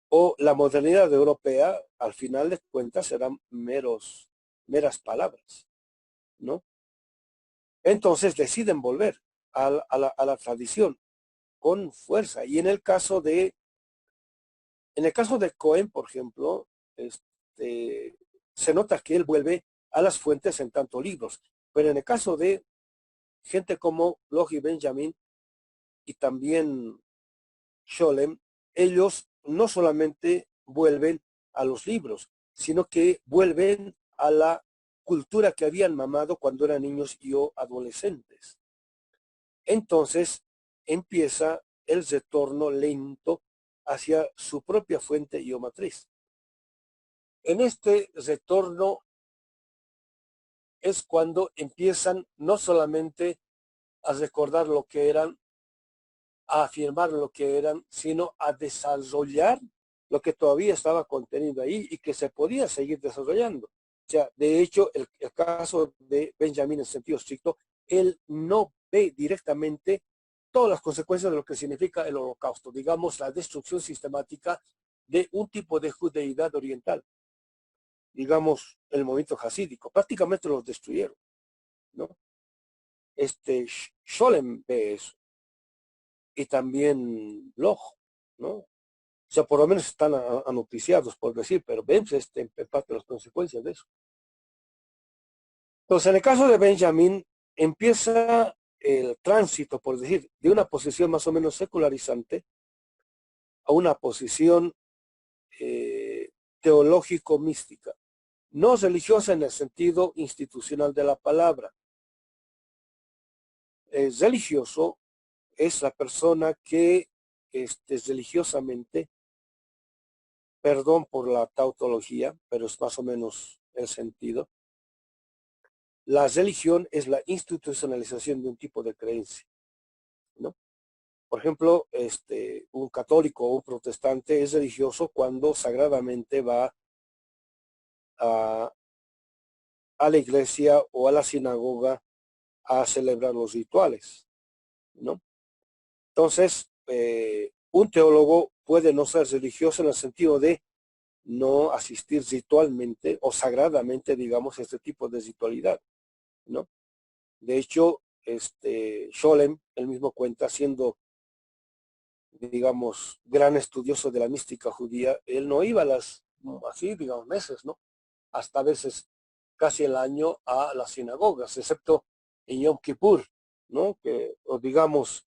o la modernidad europea, al final de cuentas, serán meras palabras, ¿no? Entonces deciden volver a la tradición con fuerza. Y en el caso de Cohen, por ejemplo, se nota que él vuelve a las fuentes en tanto libros. Pero en el caso de gente como Bloch y Benjamin y también Scholem, ellos no solamente vuelven a los libros, sino que vuelven a la cultura que habían mamado cuando eran niños y o adolescentes. Entonces empieza el retorno lento hacia su propia fuente y o matriz. En este retorno es cuando empiezan no solamente a recordar lo que eran, a afirmar lo que eran, sino a desarrollar lo que todavía estaba contenido ahí y que se podía seguir desarrollando. O sea, de hecho, el caso de Benjamin en sentido estricto, él no ve directamente todas las consecuencias de lo que significa el holocausto, digamos, la destrucción sistemática de un tipo de judeidad oriental, digamos, el movimiento hasídico, prácticamente los destruyeron, ¿no? Scholem ve eso, y también Bloch, ¿no? O sea, por lo menos están anoticiados, por decir, pero vemos en parte las consecuencias de eso. Entonces, en el caso de Benjamin, empieza el tránsito, por decir, de una posición más o menos secularizante a una posición teológico-mística, no religiosa en el sentido institucional de la palabra. Religioso es la persona que religiosamente, perdón por la tautología, pero es más o menos el sentido. La religión es la institucionalización de un tipo de creencia, ¿no? Por ejemplo, un católico o un protestante es religioso cuando sagradamente va a, a la iglesia o a la sinagoga a celebrar los rituales, ¿no? Entonces, un teólogo puede no ser religioso en el sentido de no asistir ritualmente o sagradamente, digamos, a este tipo de ritualidad, ¿no? De hecho, Scholem, él mismo cuenta, siendo, digamos, gran estudioso de la mística judía, él no iba a así, digamos, meses, ¿no? Hasta veces casi el año a las sinagogas, excepto en Yom Kippur, ¿no? O digamos,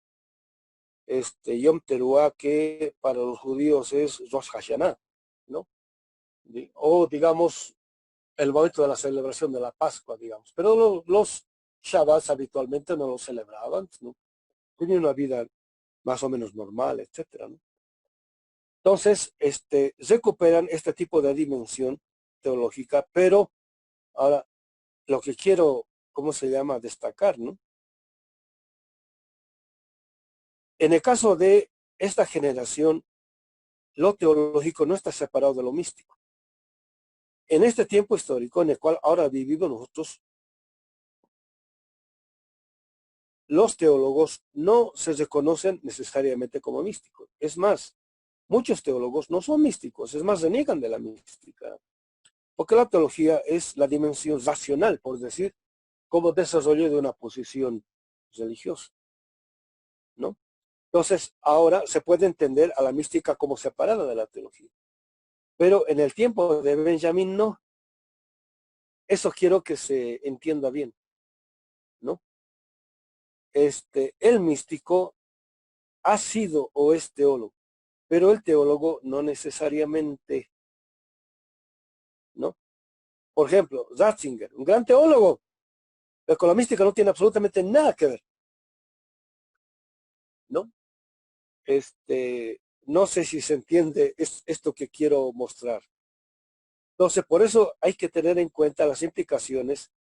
Yom Teruah, que para los judíos es Rosh Hashanah, ¿no? O digamos, el momento de la celebración de la Pascua, digamos. Pero los Shabbats habitualmente no los celebraban, ¿no? Tenían una vida más o menos normal, etcétera, ¿no? Entonces, recuperan este tipo de dimensión teológica, pero ahora lo que quiero, ¿cómo se llama?, destacar, ¿no? En el caso de esta generación, lo teológico no está separado de lo místico. En este tiempo histórico en el cual ahora vivimos nosotros, los teólogos no se reconocen necesariamente como místicos. Es más, muchos teólogos no son místicos, es más, reniegan de la mística. Porque la teología es la dimensión racional, por decir, como desarrollo de una posición religiosa, ¿no? Entonces, ahora se puede entender a la mística como separada de la teología. Pero en el tiempo de Benjamin no. Eso quiero que se entienda bien, ¿no? El místico ha sido o es teólogo, pero el teólogo no necesariamente, ¿no? Por ejemplo, Ratzinger, un gran teólogo, pero con la mística no tiene absolutamente nada que ver, ¿no? No sé si se entiende esto que quiero mostrar. Entonces, por eso hay que tener en cuenta las implicaciones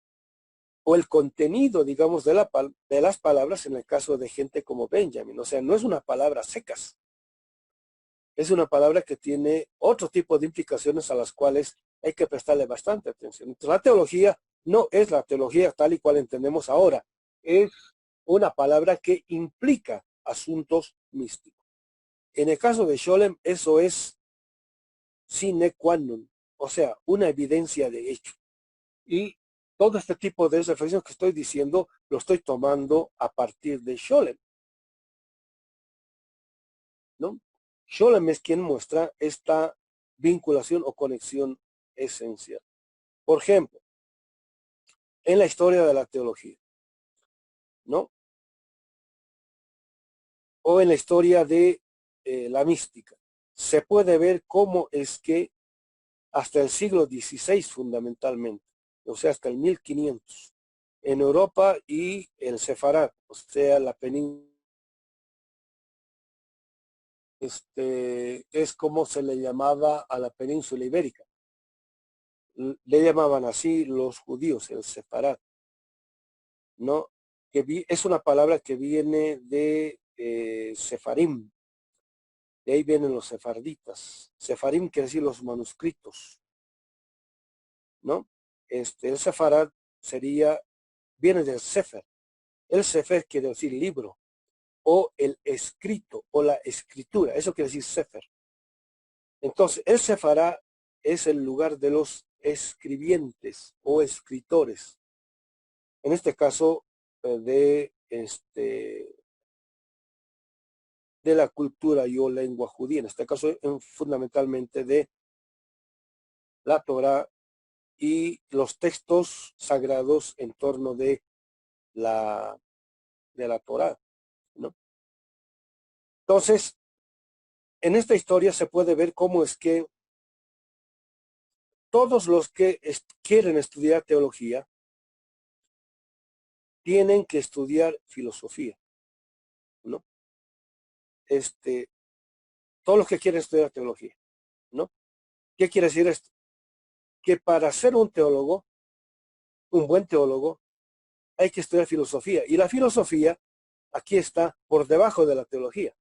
o el contenido, digamos, de las palabras en el caso de gente como Benjamin. O sea, no es una palabra secas. Es una palabra que tiene otro tipo de implicaciones a las cuales hay que prestarle bastante atención. Entonces, la teología no es la teología tal y cual entendemos ahora. Es una palabra que implica asuntos místicos. En el caso de Scholem, eso es sine qua non, o sea, una evidencia de hecho. Y todo este tipo de reflexiones que estoy diciendo lo estoy tomando a partir de Scholem, ¿no? Scholem es quien muestra esta vinculación o conexión esencial. Por ejemplo, en la historia de la teología, ¿no? O en la historia de la mística, se puede ver cómo es que hasta el siglo XVI fundamentalmente, o sea, hasta el 1500, en Europa y el Sefarad, o sea, la península, es como se le llamaba a la península ibérica. Le llamaban así los judíos, el Sefarad, ¿no? Es una palabra que viene de Sefarim, de ahí vienen los sefarditas. Sefarim quiere decir los manuscritos, ¿no? El Sefarad viene del Sefer. El Sefer quiere decir libro, o el escrito, o la escritura, eso quiere decir Sefer. Entonces, el Sefará es el lugar de los escribientes o escritores. En este caso, de la cultura y o lengua judía, en este caso fundamentalmente de la Torá y los textos sagrados en torno la, de la Torá, ¿no? Entonces, en esta historia se puede ver cómo es que todos los que quieren estudiar teología tienen que estudiar filosofía, ¿no? Todos los que quieren estudiar teología, ¿no? ¿Qué quiere decir esto? Que para ser un teólogo, un buen teólogo, hay que estudiar filosofía. Y la filosofía aquí está por debajo de la teología.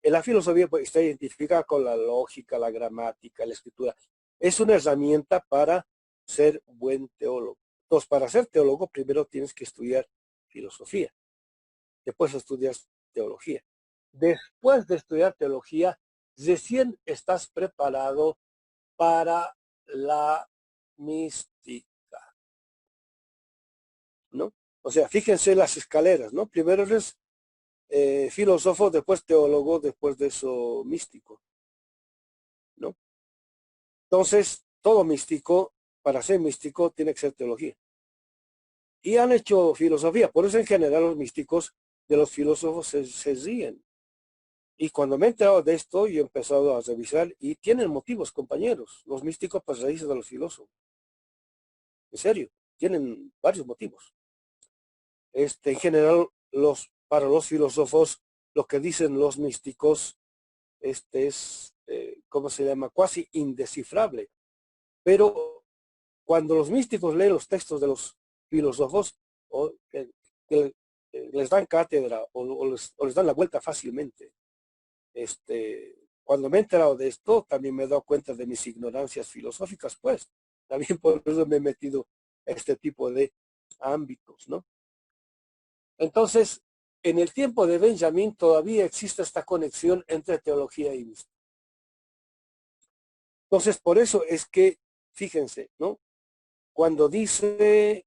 La filosofía está identificada con la lógica, la gramática, la escritura. Es una herramienta para ser buen teólogo. Entonces, para ser teólogo, primero tienes que estudiar filosofía. Después estudias teología. Después de estudiar teología, recién estás preparado para la mística, ¿no? O sea, fíjense las escaleras, ¿no? Primero eres filósofo, después teólogo, después de eso místico, ¿no? Entonces, todo místico, para ser místico, tiene que ser teología. Y han hecho filosofía, por eso en general los místicos de los filósofos se ríen. Y cuando me he enterado de esto, yo he empezado a revisar y tienen motivos, compañeros. Los místicos, pues, raíces de los filósofos. En serio, tienen varios motivos. En general, para los filósofos, lo que dicen los místicos, es, ¿cómo se llama? Casi indescifrable. Pero cuando los místicos leen los textos de los filósofos, o, les dan cátedra o les dan la vuelta fácilmente. Cuando me he enterado de esto, también me he dado cuenta de mis ignorancias filosóficas, pues. También por eso me he metido a este tipo de ámbitos, ¿no? Entonces, en el tiempo de Benjamín todavía existe esta conexión entre teología y mística. Entonces, por eso es que, fíjense, ¿no? Cuando dice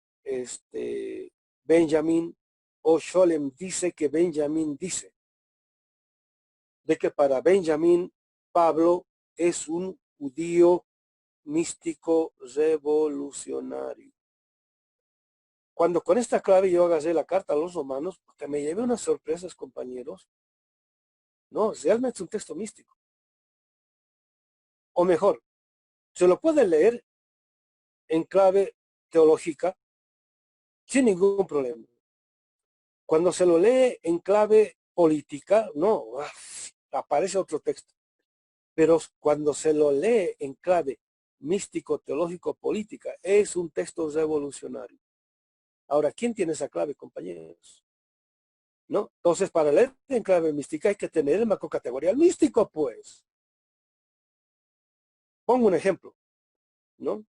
Benjamín, o Scholem dice que Benjamín dice, de que para Benjamín, Pablo es un judío místico revolucionario. Cuando con esta clave yo agarré la carta a los romanos, porque me llevé unas sorpresas, compañeros. No, realmente es un texto místico. O mejor, se lo puede leer en clave teológica sin ningún problema. Cuando se lo lee en clave política, no, aparece otro texto. Pero cuando se lo lee en clave místico, teológico, política, es un texto revolucionario. Ahora, ¿quién tiene esa clave, compañeros? ¿No? Entonces, para leer en clave mística hay que tener el macrocategorial místico, pues. Pongo un ejemplo, ¿no?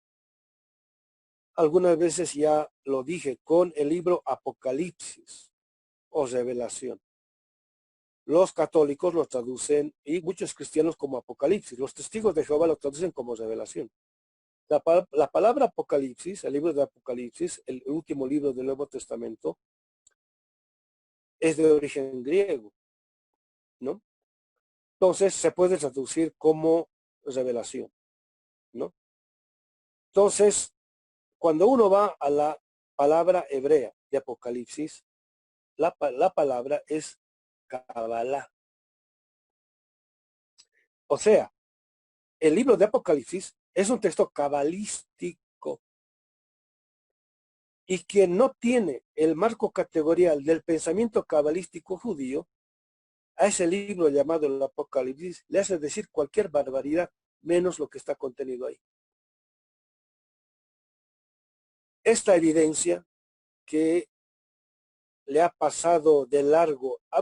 Algunas veces ya lo dije con el libro Apocalipsis o Revelación. Los católicos lo traducen, y muchos cristianos, como Apocalipsis. Los testigos de Jehová lo traducen como revelación. La palabra Apocalipsis, el libro de Apocalipsis, el último libro del Nuevo Testamento, es de origen griego, ¿no? Entonces se puede traducir como revelación, ¿no? Entonces, cuando uno va a la palabra hebrea de Apocalipsis, la palabra es Kabbalah. O sea, el libro de Apocalipsis es un texto cabalístico. Y quien no tiene el marco categorial del pensamiento cabalístico judío, a ese libro llamado el Apocalipsis le hace decir cualquier barbaridad menos lo que está contenido ahí. Esta evidencia que le ha pasado de largo a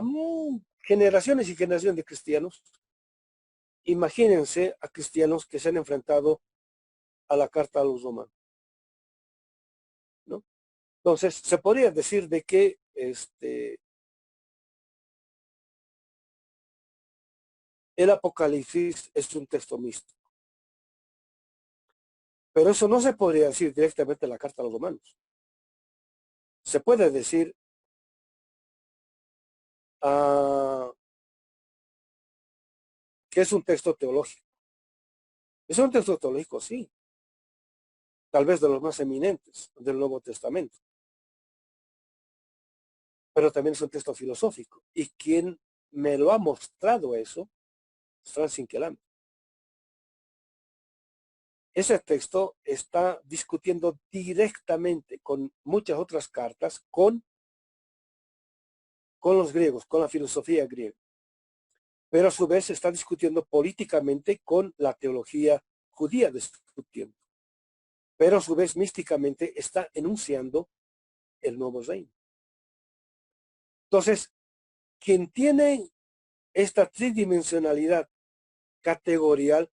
generaciones y generaciones de cristianos, imagínense a cristianos que se han enfrentado a la carta a los romanos, ¿no? Entonces, se podría decir de que el Apocalipsis es un texto místico. Pero eso no se podría decir directamente en la carta a los romanos. Se puede decir que es un texto teológico. Es un texto teológico, sí. Tal vez de los más eminentes del Nuevo Testamento. Pero también es un texto filosófico. Y quien me lo ha mostrado eso es Franz Inkelam. Ese texto está discutiendo directamente con muchas otras cartas, con los griegos, con la filosofía griega. Pero a su vez está discutiendo políticamente con la teología judía de su tiempo. Pero a su vez místicamente está enunciando el nuevo reino. Entonces, quien tiene esta tridimensionalidad categorial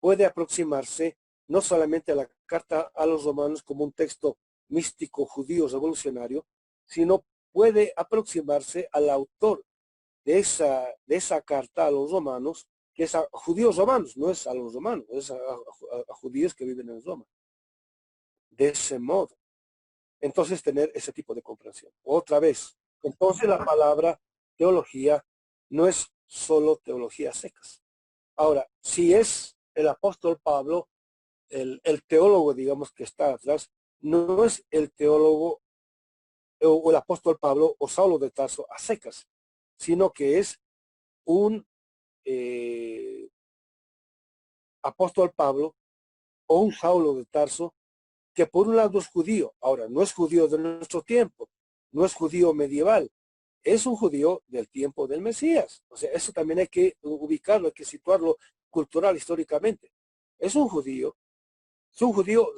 puede aproximarse no solamente a la carta a los romanos como un texto místico judío revolucionario, sino puede aproximarse al autor de esa carta a los romanos, que es a judíos romanos, no es a los romanos, es a judíos que viven en Roma. De ese modo, entonces tener ese tipo de comprensión. Otra vez, entonces la palabra teología no es solo teología secas. Ahora, si es el apóstol Pablo, el teólogo, digamos, que está atrás, no es el teólogo o el apóstol Pablo o Saulo de Tarso a secas, sino que es un apóstol Pablo o un Saulo de Tarso que por un lado es judío, ahora no es judío de nuestro tiempo, no es judío medieval, es un judío del tiempo del Mesías. O sea, eso también hay que ubicarlo, hay que situarlo cultural, históricamente. Es un judío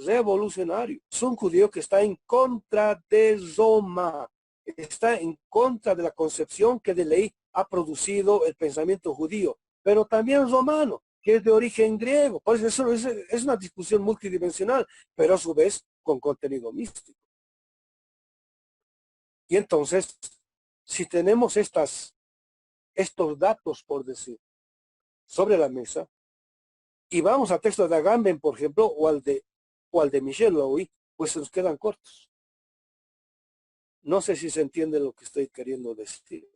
revolucionario, es un judío que está en contra de Roma, está en contra de la concepción que de ley ha producido el pensamiento judío, pero también romano, que es de origen griego. Por eso es una discusión multidimensional, pero a su vez con contenido místico. Y entonces, si tenemos estos datos, por decir, sobre la mesa, y vamos a texto de Agamben, por ejemplo, o al de Michel Louis, pues se nos quedan cortos. No sé si se entiende lo que estoy queriendo decir.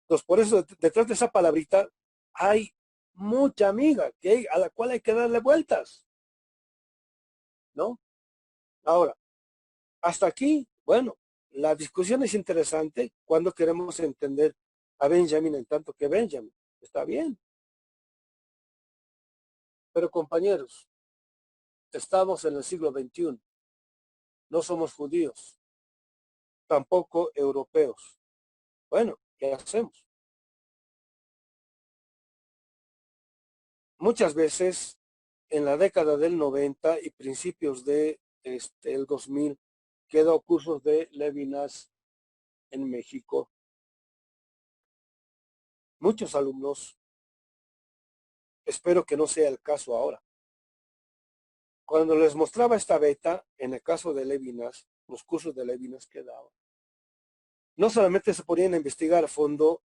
Entonces, por eso, detrás de esa palabrita, hay mucha amiga a la cual hay que darle vueltas, ¿no? Ahora, hasta aquí, bueno, la discusión es interesante cuando queremos entender a Benjamin en tanto que Benjamin. Está bien. Pero compañeros, estamos en el siglo XXI. No somos judíos, tampoco europeos. Bueno, ¿qué hacemos? Muchas veces en la década del 90 y principios de el 2000 quedó cursos de Levinas en México. Muchos alumnos, espero que no sea el caso ahora. Cuando les mostraba esta beta, en el caso de Levinas, los cursos de Levinas que daba, no solamente se ponían a investigar a fondo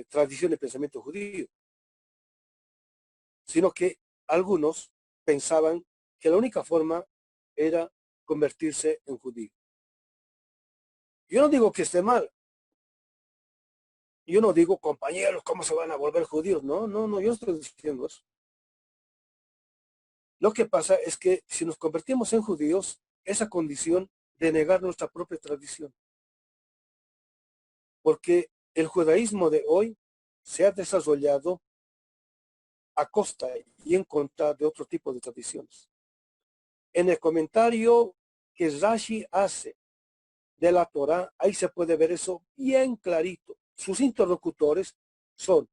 tradición de pensamiento judío, sino que algunos pensaban que la única forma era convertirse en judío. Yo no digo que esté mal. Yo no digo, compañeros, ¿cómo se van a volver judíos? No, no, no, yo no estoy diciendo eso. Lo que pasa es que si nos convertimos en judíos, esa condición de negar nuestra propia tradición. Porque el judaísmo de hoy se ha desarrollado a costa y en contra de otro tipo de tradiciones. En el comentario que Rashi hace de la Torá, ahí se puede ver eso bien clarito. Sus interlocutores son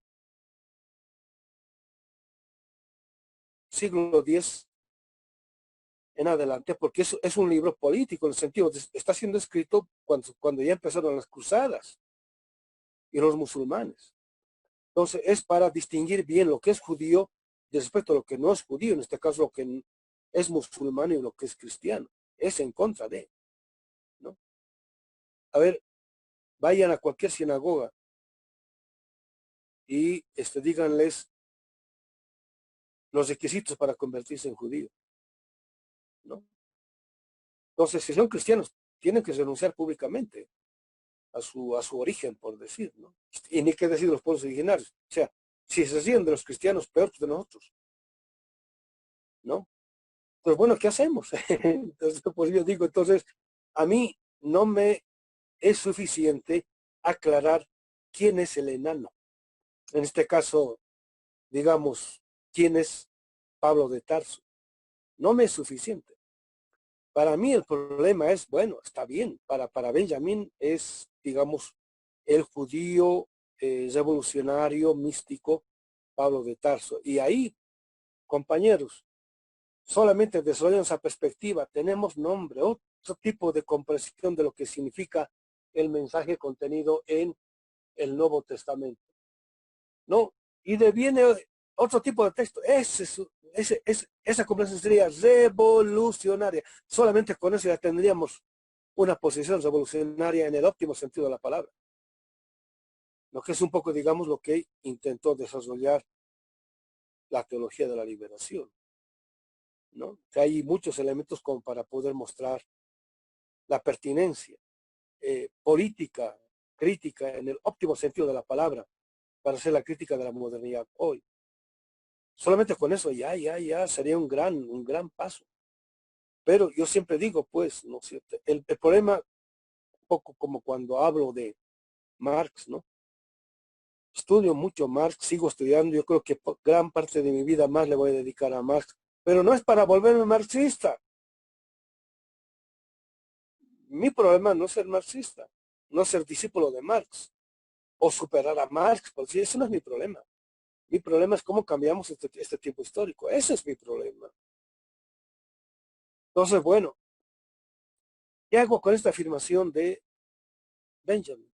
siglo X en adelante, porque es un libro político, en el sentido de está siendo escrito cuando ya empezaron las cruzadas y los musulmanes. Entonces es para distinguir bien lo que es judío respecto a lo que no es judío, en este caso lo que es musulmán y lo que es cristiano. Es en contra de, ¿no? A ver, vayan a cualquier sinagoga y díganles los requisitos para convertirse en judío, ¿no? Entonces, si son cristianos, tienen que renunciar públicamente a su origen, por decir, ¿no? Y ni qué decir de los pueblos originarios. O sea, si se siguen de los cristianos, peor que de nosotros, ¿no? Pues bueno, ¿qué hacemos? Entonces, pues yo digo, entonces, a mí no me es suficiente aclarar quién es el enano. En este caso, digamos, quién es Pablo de Tarso. No me es suficiente. Para mí el problema es, bueno, está bien, para Benjamín es, digamos, el judío revolucionario, místico, Pablo de Tarso. Y ahí, compañeros, solamente desarrollando esa perspectiva, tenemos nombre, otro tipo de comprensión de lo que significa el mensaje contenido en el Nuevo Testamento. ¿No? Y deviene otro tipo de texto. Esa comprensión sería revolucionaria. Solamente con eso ya tendríamos una posición revolucionaria en el óptimo sentido de la palabra. Lo que es un poco, digamos, lo que intentó desarrollar la teología de la liberación, ¿no? Que hay muchos elementos como para poder mostrar la pertinencia política, crítica, en el óptimo sentido de la palabra, para hacer la crítica de la modernidad hoy. Solamente con eso ya sería un gran paso. Pero yo siempre digo, pues, ¿no es cierto? El problema, un poco como cuando hablo de Marx, ¿no? Estudio mucho Marx, sigo estudiando, yo creo que gran parte de mi vida más le voy a dedicar a Marx, pero no es para volverme marxista. Mi problema no es ser marxista, no es ser discípulo de Marx o superar a Marx, porque eso no es mi problema. Mi problema es cómo cambiamos este tiempo histórico. Ese es mi problema. Entonces, bueno, ¿qué hago con esta afirmación de Benjamin?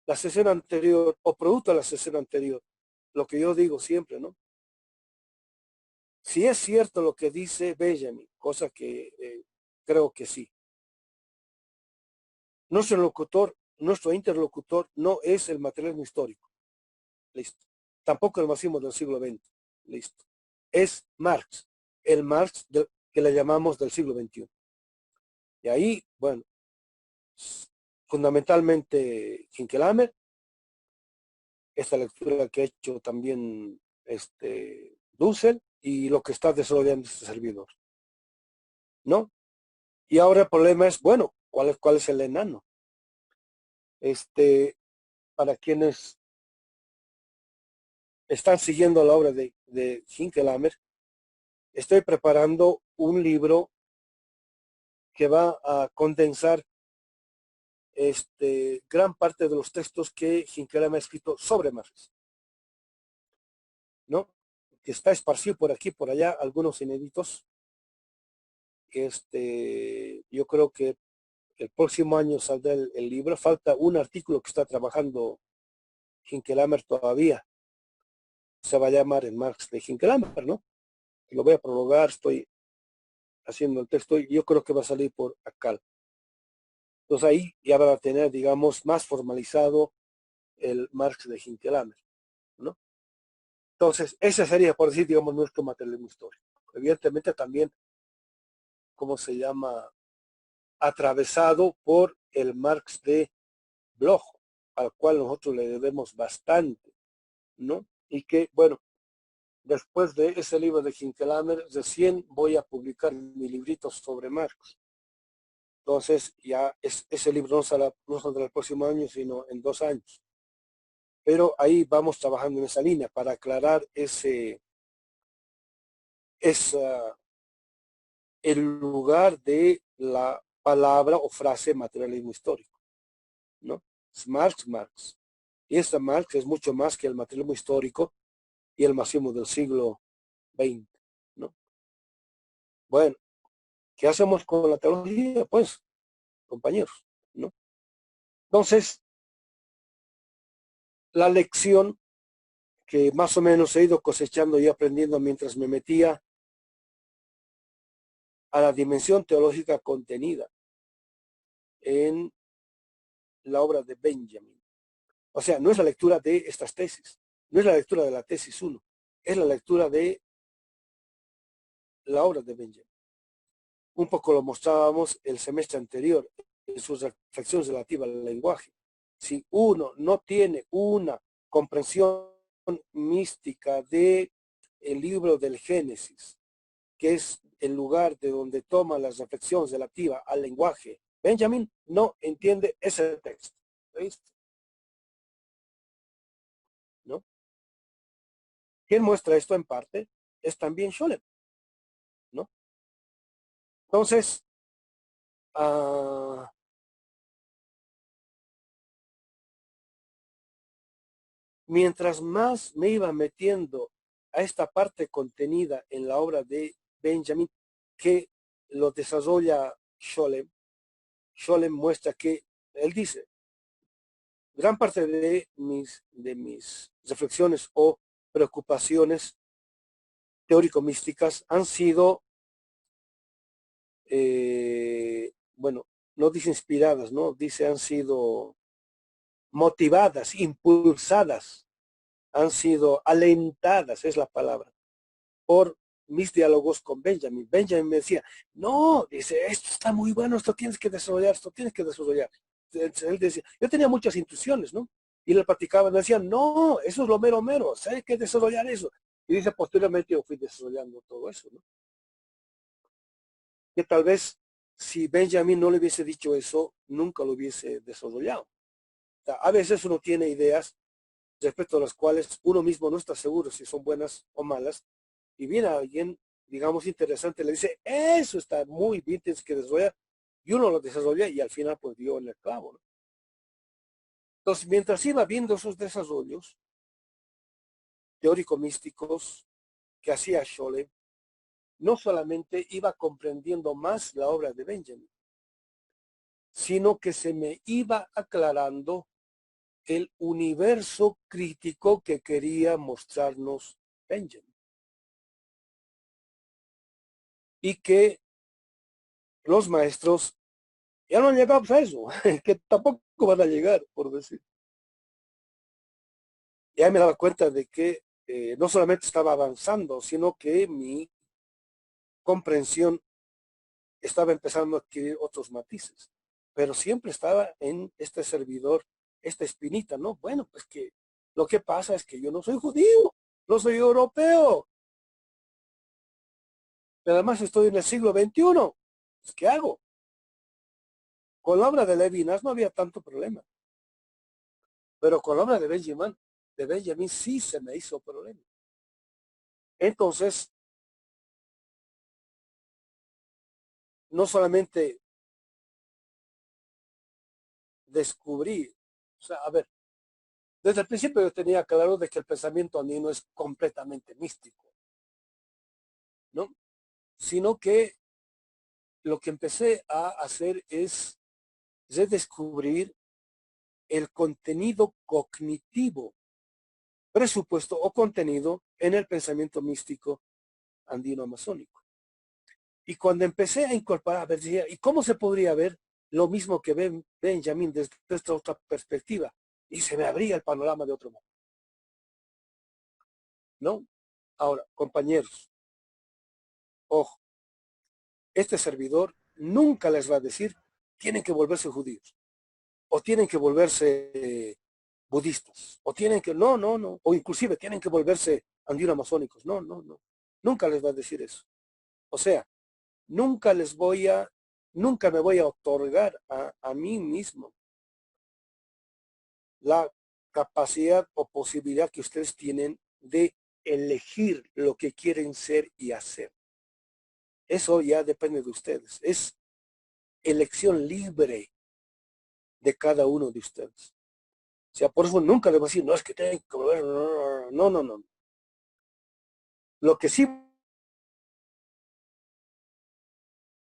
La sesión anterior, o producto de la sesión anterior, lo que yo digo siempre, ¿no? Si es cierto lo que dice Benjamin, cosa que creo que sí. Nuestro interlocutor no es el materialismo histórico. Listo. Tampoco el marxismo del siglo XX. Listo. Es Marx, el Marx que le llamamos del siglo XXI. Y ahí, bueno, fundamentalmente Hinkelhammer, esta lectura que ha hecho también Dussel y lo que está desarrollando este servidor, ¿no? Y ahora el problema es, bueno, ¿cuál es el enano? Para quienes están siguiendo la obra de Hinkelhammer, estoy preparando un libro que va a condensar gran parte de los textos que Hinkelhammer ha escrito sobre Marx, ¿no? Que está esparcido por aquí, por allá, algunos inéditos. Yo creo que el próximo año saldrá el libro. Falta un artículo que está trabajando Hinkelhammer todavía. Se va a llamar el Marx de Hinkelhammer, ¿no? Lo voy a prologar, estoy haciendo el texto y yo creo que va a salir por acá. Entonces ahí ya va a tener, digamos, más formalizado el Marx de Hinkelhammer, ¿no? Entonces, ese sería, por decir, digamos, nuestro materialismo histórico. Evidentemente también, ¿cómo se llama? Atravesado por el Marx de Bloch, al cual nosotros le debemos bastante, ¿no? Y que, bueno, después de ese libro de Hinkelhammer, recién voy a publicar mi librito sobre Marx. Entonces, ya ese libro no saldrá el próximo año, sino en 2 años. Pero ahí vamos trabajando en esa línea para aclarar el lugar de la palabra o frase materialismo histórico, ¿no? Es Marx. Y esta Marx es mucho más que el materialismo histórico y el marxismo del siglo XX, ¿no? Bueno, ¿qué hacemos con la teología? Pues, compañeros, ¿no? Entonces, la lección que más o menos he ido cosechando y aprendiendo mientras me metía a la dimensión teológica contenida en la obra de Benjamin. O sea, no es la lectura de estas tesis, no es la lectura de la tesis 1, es la lectura de la obra de Benjamin. Un poco lo mostrábamos el semestre anterior en sus reflexiones relativas al lenguaje. Si uno no tiene una comprensión mística de el libro del Génesis, que es el lugar de donde toma las reflexiones relativas al lenguaje, Benjamin no entiende ese texto. ¿Viste? ¿No? Quien muestra esto en parte es también Scholem, ¿no? Entonces, mientras más me iba metiendo a esta parte contenida en la obra de Benjamin, que lo desarrolla Scholem, Scholem muestra que, él dice, gran parte de mis reflexiones o preocupaciones teórico-místicas han sido, bueno, no dice inspiradas, ¿no? Dice han sido motivadas, impulsadas, han sido alentadas, es la palabra, por mis diálogos con Benjamin. Benjamin me decía, no, dice, esto está muy bueno, esto tienes que desarrollar, esto tienes que desarrollar. Él decía, yo tenía muchas intuiciones, ¿no? Y le platicaba, me decía, no, eso es lo mero mero, hay que desarrollar eso. Y dice, posteriormente yo fui desarrollando todo eso, ¿no? Que tal vez si Benjamin no le hubiese dicho eso, nunca lo hubiese desarrollado. O sea, a veces uno tiene ideas respecto a las cuales uno mismo no está seguro si son buenas o malas, y viene alguien, digamos, interesante, le dice, eso está muy bien, tienes que desarrollar, y uno lo desarrolla y al final pues dio en el clavo, ¿no? Entonces, mientras iba viendo esos desarrollos teórico-místicos que hacía Scholem, no solamente iba comprendiendo más la obra de Benjamin, sino que se me iba aclarando el universo crítico que quería mostrarnos Benjamin. Y que los maestros ya no han llegado a eso, que tampoco van a llegar, por decir. Ya me daba cuenta de que no solamente estaba avanzando, sino que mi comprensión estaba empezando a adquirir otros matices. Pero siempre estaba en este servidor, esta espinita, ¿no? Bueno, pues que lo que pasa es que yo no soy judío, no soy europeo. Pero además estoy en el siglo XXI. Pues, ¿qué hago? Con la obra de Levinas no había tanto problema. Pero con la obra de Benjamin sí se me hizo problema. Entonces, no solamente descubrí, o sea, a ver, desde el principio yo tenía claro de que el pensamiento andino es completamente místico, ¿no? Sino que lo que empecé a hacer es redescubrir el contenido cognitivo, presupuesto o contenido en el pensamiento místico andino-amazónico. Y cuando empecé a incorporar, decía, ¿y cómo se podría ver lo mismo que ve Benjamin desde esta otra perspectiva? y se me abría el panorama de otro modo, ¿no? Ahora, compañeros, ojo, este servidor nunca les va a decir, tienen que volverse judíos, o tienen que volverse budistas, o tienen que, no, no, no, o inclusive tienen que volverse andino-amazónicos, no, no, no, nunca les va a decir eso. O sea, nunca les voy a, nunca me voy a otorgar a mí mismo la capacidad o posibilidad que ustedes tienen de elegir lo que quieren ser y hacer. Eso ya depende de ustedes. Es elección libre de cada uno de ustedes. O sea, por eso nunca les voy a decir, no es que tienen que volver, no, no, no. Lo que sí,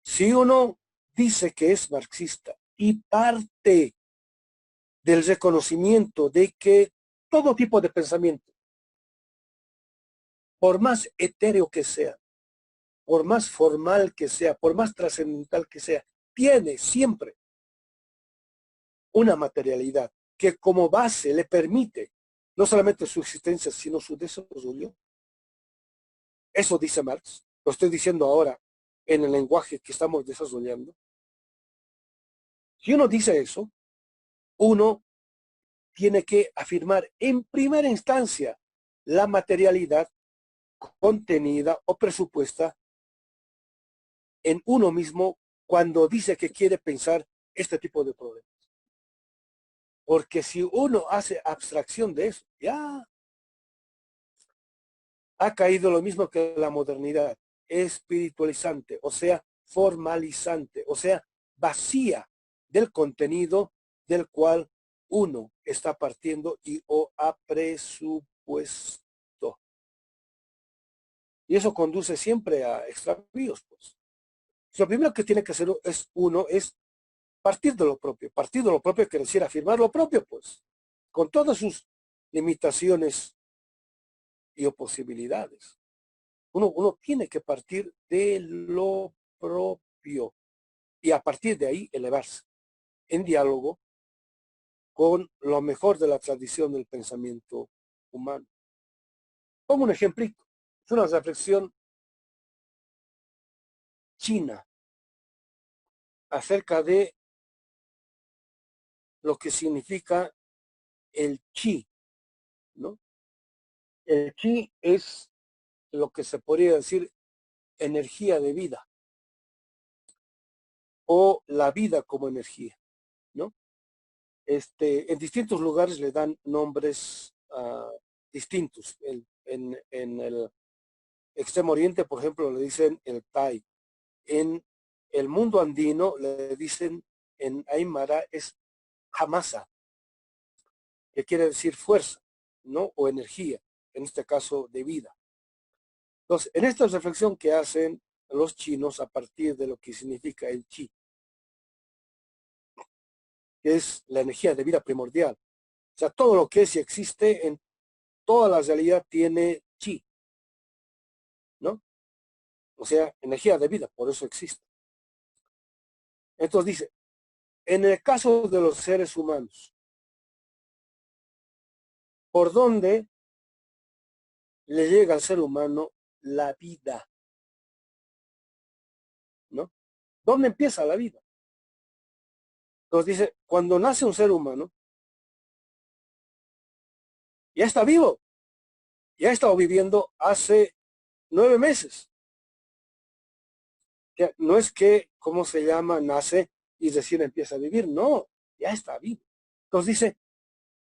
si uno dice que es marxista y parte del reconocimiento de que todo tipo de pensamiento, por más etéreo que sea, por más formal que sea, por más trascendental que sea, tiene siempre una materialidad que como base le permite no solamente su existencia, sino su desarrollo. Eso dice Marx. Lo estoy diciendo ahora en el lenguaje que estamos desarrollando. Si uno dice eso, uno tiene que afirmar en primera instancia la materialidad contenida o presupuesta en uno mismo cuando dice que quiere pensar este tipo de problemas. Porque si uno hace abstracción de eso, ya ha caído lo mismo que la modernidad, espiritualizante, o sea, formalizante, o sea, vacía del contenido del cual uno está partiendo y o ha presupuesto. Y eso conduce siempre a extravíos, pues. Lo primero que tiene que hacer es partir de lo propio. Partir de lo propio quiere decir afirmar lo propio, pues, con todas sus limitaciones y posibilidades. Uno tiene que partir de lo propio y a partir de ahí elevarse en diálogo con lo mejor de la tradición del pensamiento humano. Pongo un ejemplito. Es una reflexión china acerca de lo que significa el chi, ¿no? El chi es lo que se podría decir energía de vida o la vida como energía, ¿no? En distintos lugares le dan nombres distintos. En el Extremo Oriente, por ejemplo, le dicen el Tai. En el mundo andino le dicen en Aymara es Hamasa, que quiere decir fuerza, ¿no? O energía, en este caso de vida. Entonces, en esta reflexión que hacen los chinos a partir de lo que significa el chi, que es la energía de vida primordial. O sea, todo lo que es y existe en toda la realidad tiene chi, ¿no? O sea, energía de vida, por eso existe. Entonces dice, en el caso de los seres humanos, ¿por dónde le llega al ser humano la vida? ¿No? ¿Dónde empieza la vida? Entonces dice, cuando nace un ser humano, ya está vivo, ya ha estado viviendo hace 9 meses. Ya, no es que, ¿cómo se llama? Nace y recién empieza a vivir, no, ya está vivo. Entonces dice,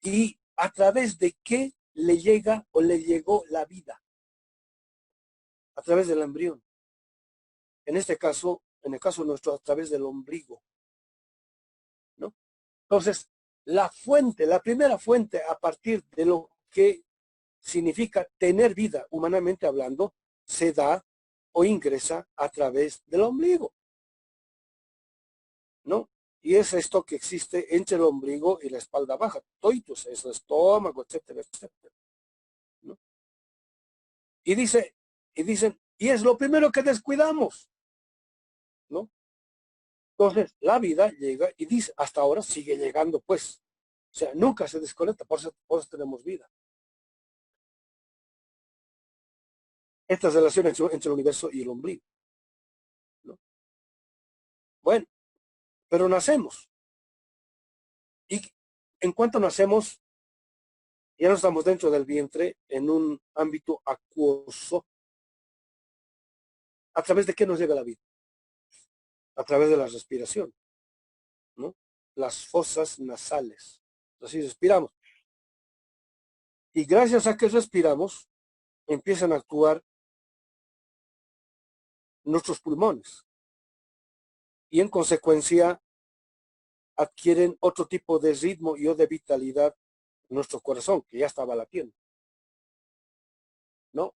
¿y a través de qué le llega o le llegó la vida? A través del embrión. En este caso, en el caso nuestro, a través del ombligo, ¿no? Entonces, la fuente, la primera fuente a partir de lo que significa tener vida, humanamente hablando, se da o ingresa a través del ombligo, ¿no? Y es esto que existe entre el ombligo y la espalda baja, toitos, es el estómago, etcétera, etcétera, ¿no? Y dicen, y es lo primero que descuidamos, ¿no? Entonces, la vida llega y dice, hasta ahora sigue llegando, pues, sea, nunca se desconecta, por eso tenemos vida. Esta relación entre el universo y el ombligo, ¿no? Bueno, pero nacemos. Y en cuanto nacemos, ya no estamos dentro del vientre en un ámbito acuoso. ¿A través de qué nos llega la vida? A través de la respiración, ¿no? Las fosas nasales. Así respiramos. Y gracias a que respiramos, empiezan a actuar nuestros pulmones. Y en consecuencia adquieren otro tipo de ritmo y o de vitalidad en nuestro corazón, que ya estaba latiendo, ¿no?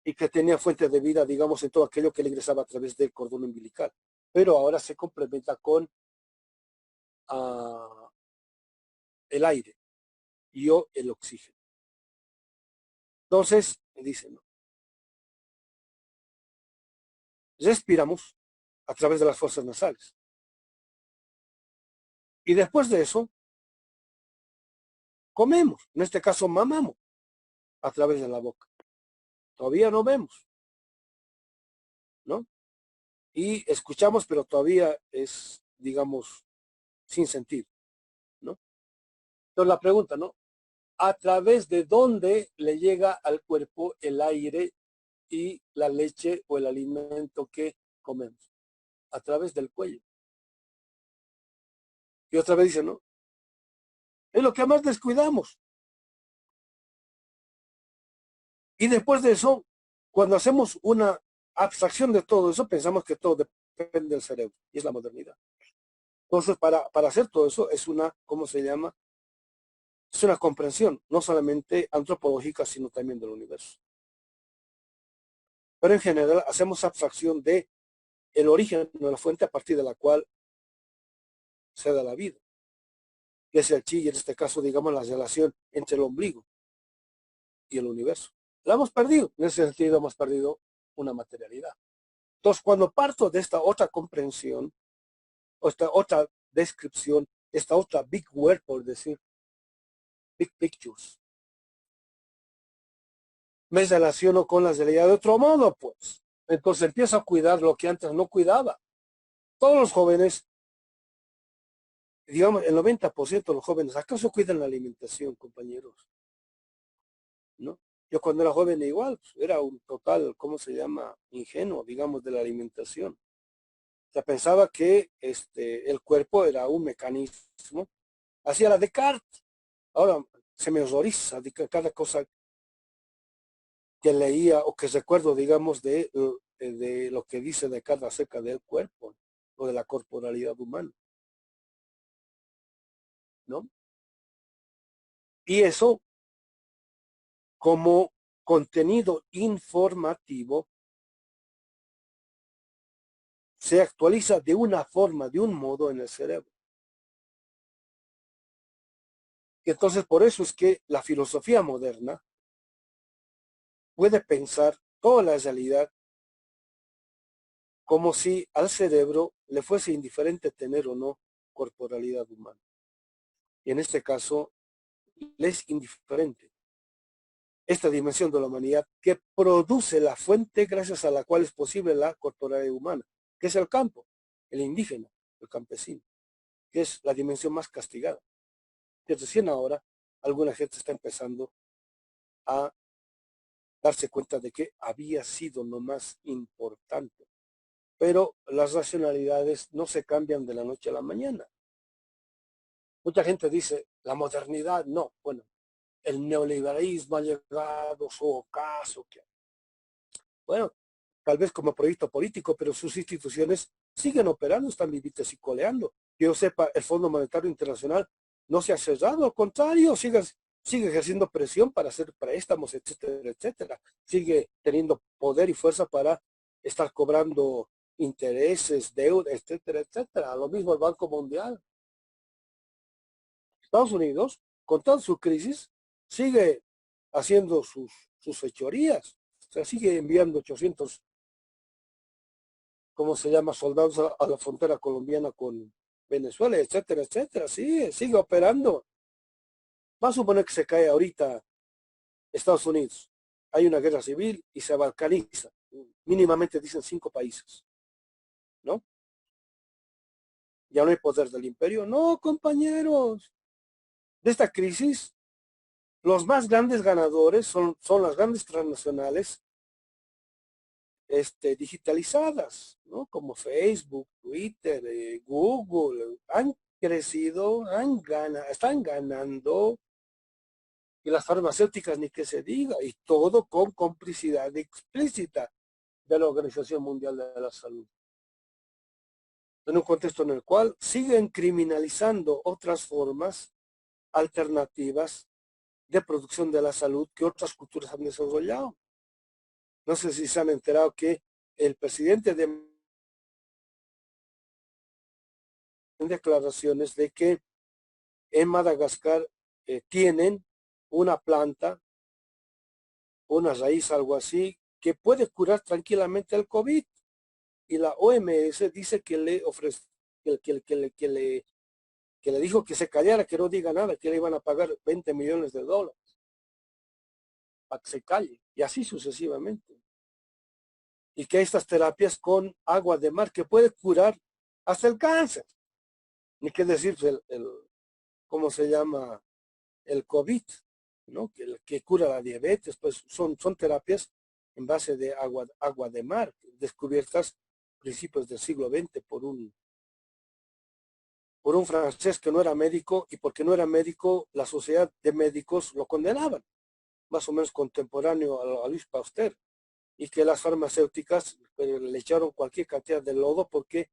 Y que tenía fuente de vida, digamos, en todo aquello que le ingresaba a través del cordón umbilical. Pero ahora se complementa con el aire y o el oxígeno. Entonces, me dicen, ¿no? Respiramos a través de las fosas nasales. Y después de eso, comemos. En este caso, mamamos a través de la boca. Todavía no vemos, ¿no? Y escuchamos, pero todavía es, digamos, sin sentido, ¿no? Entonces la pregunta, ¿no? ¿A través de dónde le llega al cuerpo el aire y la leche o el alimento que comemos? A través del cuello. Y otra vez dice, ¿no? Es lo que más descuidamos. Y después de eso, cuando hacemos una abstracción de todo eso, pensamos que todo depende del cerebro. Y es la modernidad. Entonces, para hacer todo eso es una, ¿cómo se llama? Es una comprensión, no solamente antropológica, sino también del universo. Pero en general hacemos abstracción de el origen de la fuente a partir de la cual se da la vida. Que es el chi, y en este caso, digamos, la relación entre el ombligo y el universo. La hemos perdido, en ese sentido hemos perdido una materialidad. Entonces, cuando parto de esta otra comprensión, o esta otra descripción, esta otra big word, por decir, big pictures, me relaciono con la realidad de otro modo, pues. Entonces empiezo a cuidar lo que antes no cuidaba. Todos los jóvenes, digamos, el 90% de los jóvenes, ¿acaso cuidan la alimentación, compañeros? ¿No? Yo cuando era joven igual, pues, era un total, ¿cómo se llama? Ingenuo, digamos, de la alimentación. O sea, pensaba que el cuerpo era un mecanismo. Hacía la Descartes. Ahora se me horroriza de cada cosa que leía o que recuerdo, digamos, de lo que dice Descartes acerca del cuerpo o de la corporalidad humana, ¿no? Y eso como contenido informativo se actualiza de una forma, de un modo en el cerebro. Y entonces por eso es que la filosofía moderna puede pensar toda la realidad como si al cerebro le fuese indiferente tener o no corporalidad humana. Y en este caso, le es indiferente esta dimensión de la humanidad que produce la fuente gracias a la cual es posible la corporalidad humana, que es el campo, el indígena, el campesino, que es la dimensión más castigada. Que recién ahora alguna gente está empezando a darse cuenta de que había sido lo más importante. Pero las racionalidades no se cambian de la noche a la mañana. Mucha gente dice, la modernidad, no. Bueno, el neoliberalismo ha llegado a su ocaso. Bueno, tal vez como proyecto político, pero sus instituciones siguen operando, están vivitas y coleando. Que yo sepa, el Fondo Monetario Internacional no se ha cerrado, al contrario, sigue ejerciendo presión para hacer préstamos, etcétera, etcétera. Sigue teniendo poder y fuerza para estar cobrando intereses, deuda, etcétera, etcétera. Lo mismo el Banco Mundial. Estados Unidos, con toda su crisis, sigue haciendo sus fechorías. O sea, sigue enviando 800, ¿cómo se llama?, soldados a la frontera colombiana Venezuela, etcétera, etcétera. Sí, sigue operando. Vamos a suponer que se cae ahorita Estados Unidos. Hay una guerra civil y se balcaniza. Mínimamente dicen 5 países, ¿no? Ya no hay poder del imperio. No, compañeros. De esta crisis, los más grandes ganadores son las grandes transnacionales digitalizadas, ¿no? Como Facebook, Twitter, Google. Han crecido, están ganando. Y las farmacéuticas ni que se diga, y todo con complicidad explícita de la Organización Mundial de la Salud. En un contexto en el cual siguen criminalizando otras formas alternativas de producción de la salud que otras culturas han desarrollado. No sé si se han enterado que el presidente de declaraciones de que en Madagascar tienen una planta, una raíz, algo así, que puede curar tranquilamente el COVID. Y la OMS dice que le ofrece, que le dijo que se callara, que no diga nada, que le iban a pagar 20 millones de dólares para que se calle, y así sucesivamente. Y que estas terapias con agua de mar que puede curar hasta el cáncer. Ni qué decir ¿cómo se llama? El COVID, ¿no? Que cura la diabetes, pues son terapias en base de agua de mar, descubiertas a principios del siglo XX por un francés que no era médico, y porque no era médico, la sociedad de médicos lo condenaban, más o menos contemporáneo a Luis Pasteur, y que las farmacéuticas le echaron cualquier cantidad de lodo porque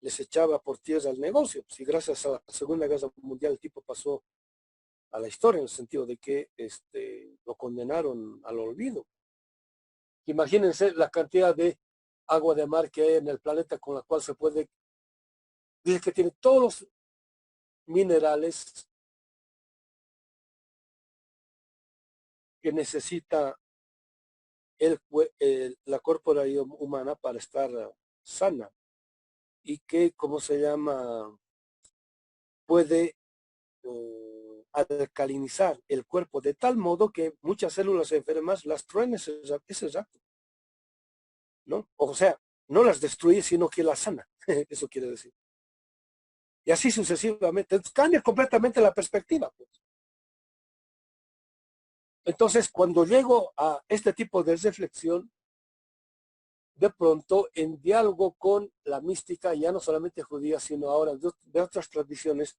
les echaba por tierra el negocio. Si gracias a la Segunda Guerra Mundial el tipo pasó a la historia en el sentido de que lo condenaron al olvido. Imagínense la cantidad de agua de mar que hay en el planeta con la cual se puede, dice que tiene todos los minerales que necesita la corporalidad humana para estar sana, y que, ¿cómo se llama? Puede alcalinizar el cuerpo de tal modo que muchas células enfermas las truene ese rato, ¿no? O sea, no las destruye, sino que las sana. Eso quiere decir. Y así sucesivamente. Entonces, cambia completamente la perspectiva, pues. Entonces, cuando llego a este tipo de reflexión, de pronto, en diálogo con la mística, ya no solamente judía, sino ahora de otras tradiciones,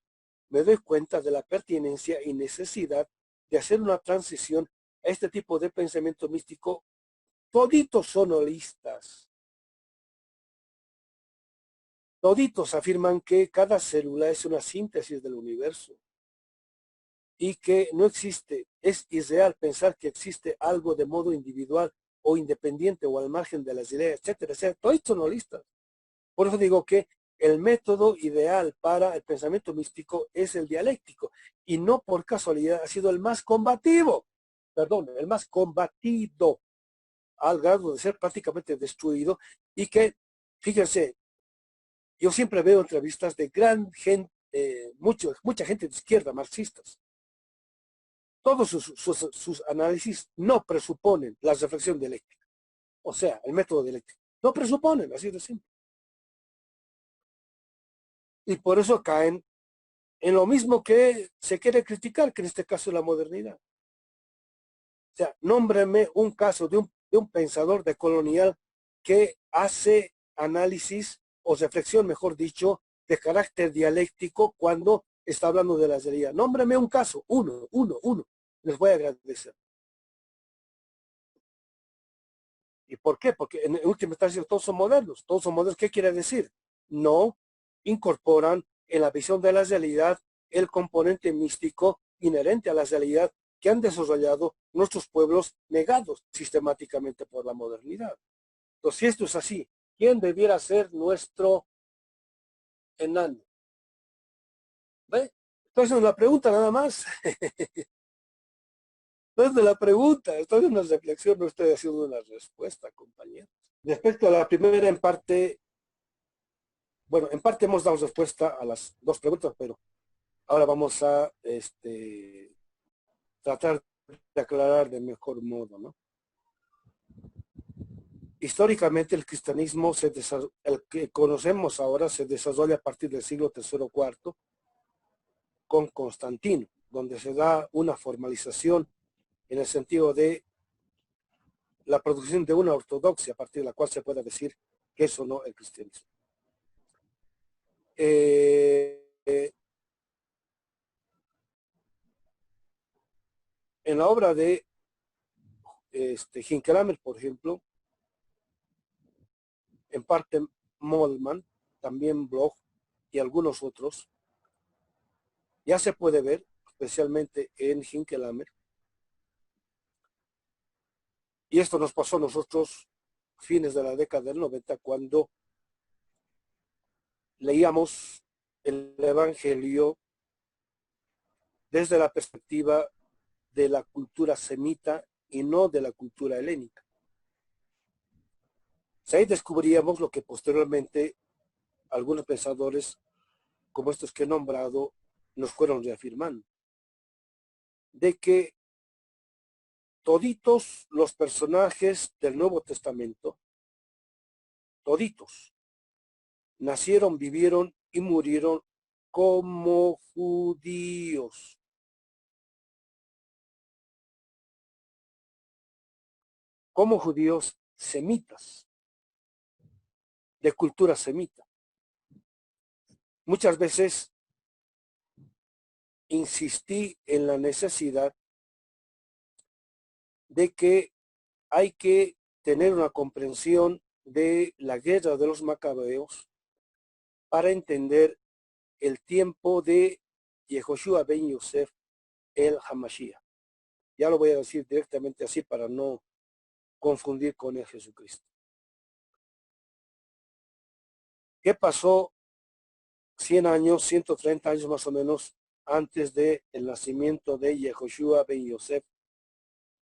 me doy cuenta de la pertinencia y necesidad de hacer una transición a este tipo de pensamiento místico. Toditos son holistas. Toditos afirman que cada célula es una síntesis del universo y que no existe, es irreal pensar que existe algo de modo individual o independiente o al margen de las ideas, etcétera, etcétera. Toditos son holistas. Por eso digo que el método ideal para el pensamiento místico es el dialéctico, y no por casualidad ha sido el más combativo, perdón, el más combatido, al grado de ser prácticamente destruido. Y que, fíjense, yo siempre veo entrevistas de gran gente, mucha gente de izquierda, marxistas. Todos sus análisis no presuponen la reflexión dialéctica, o sea, el método dialéctico. No presuponen, así de simple. Y por eso caen en lo mismo que se quiere criticar, que en este caso es la modernidad. O sea, nómbrame un caso de un pensador decolonial que hace análisis o reflexión, mejor dicho, de carácter dialéctico cuando está hablando de la realidad. Nómbrame un caso, uno. Les voy a agradecer. ¿Y por qué? Porque en última instancia todos son modernos. Todos son modernos. ¿Qué quiere decir? No incorporan en la visión de la realidad el componente místico inherente a la realidad que han desarrollado nuestros pueblos negados sistemáticamente por la modernidad. Entonces, si esto es así, ¿quién debiera ser nuestro enano? ¿Ve? Entonces, la pregunta nada más. Entonces, la pregunta, esto es una reflexión, no estoy haciendo una respuesta, compañeros. Respecto a la primera en parte, Bueno, en parte hemos dado respuesta a las dos preguntas, pero ahora vamos a tratar de aclarar de mejor modo, ¿no? Históricamente el cristianismo, el que conocemos ahora, se desarrolla a partir del siglo III o IV con Constantino, donde se da una formalización en el sentido de la producción de una ortodoxia a partir de la cual se pueda decir que eso no el cristianismo. En la obra de Hinckelhammer, por ejemplo, en parte Moltmann, también Bloch y algunos otros, ya se puede ver, especialmente en Hinckelhammer, y esto nos pasó a nosotros fines de la década del 90, cuando leíamos el Evangelio desde la perspectiva de la cultura semita y no de la cultura helénica. Ahí descubríamos lo que posteriormente algunos pensadores, como estos que he nombrado, nos fueron reafirmando, de que toditos los personajes del Nuevo Testamento, toditos, nacieron, vivieron y murieron como judíos. Como judíos semitas, de cultura semita. Muchas veces insistí en la necesidad de que hay que tener una comprensión de la guerra de los macabeos para entender el tiempo de Yehoshua ben Yosef el Hamashiach. Ya lo voy a decir directamente así para no confundir con el Jesucristo. ¿Qué pasó 100 años, 130 años más o menos antes del nacimiento de Yehoshua ben Yosef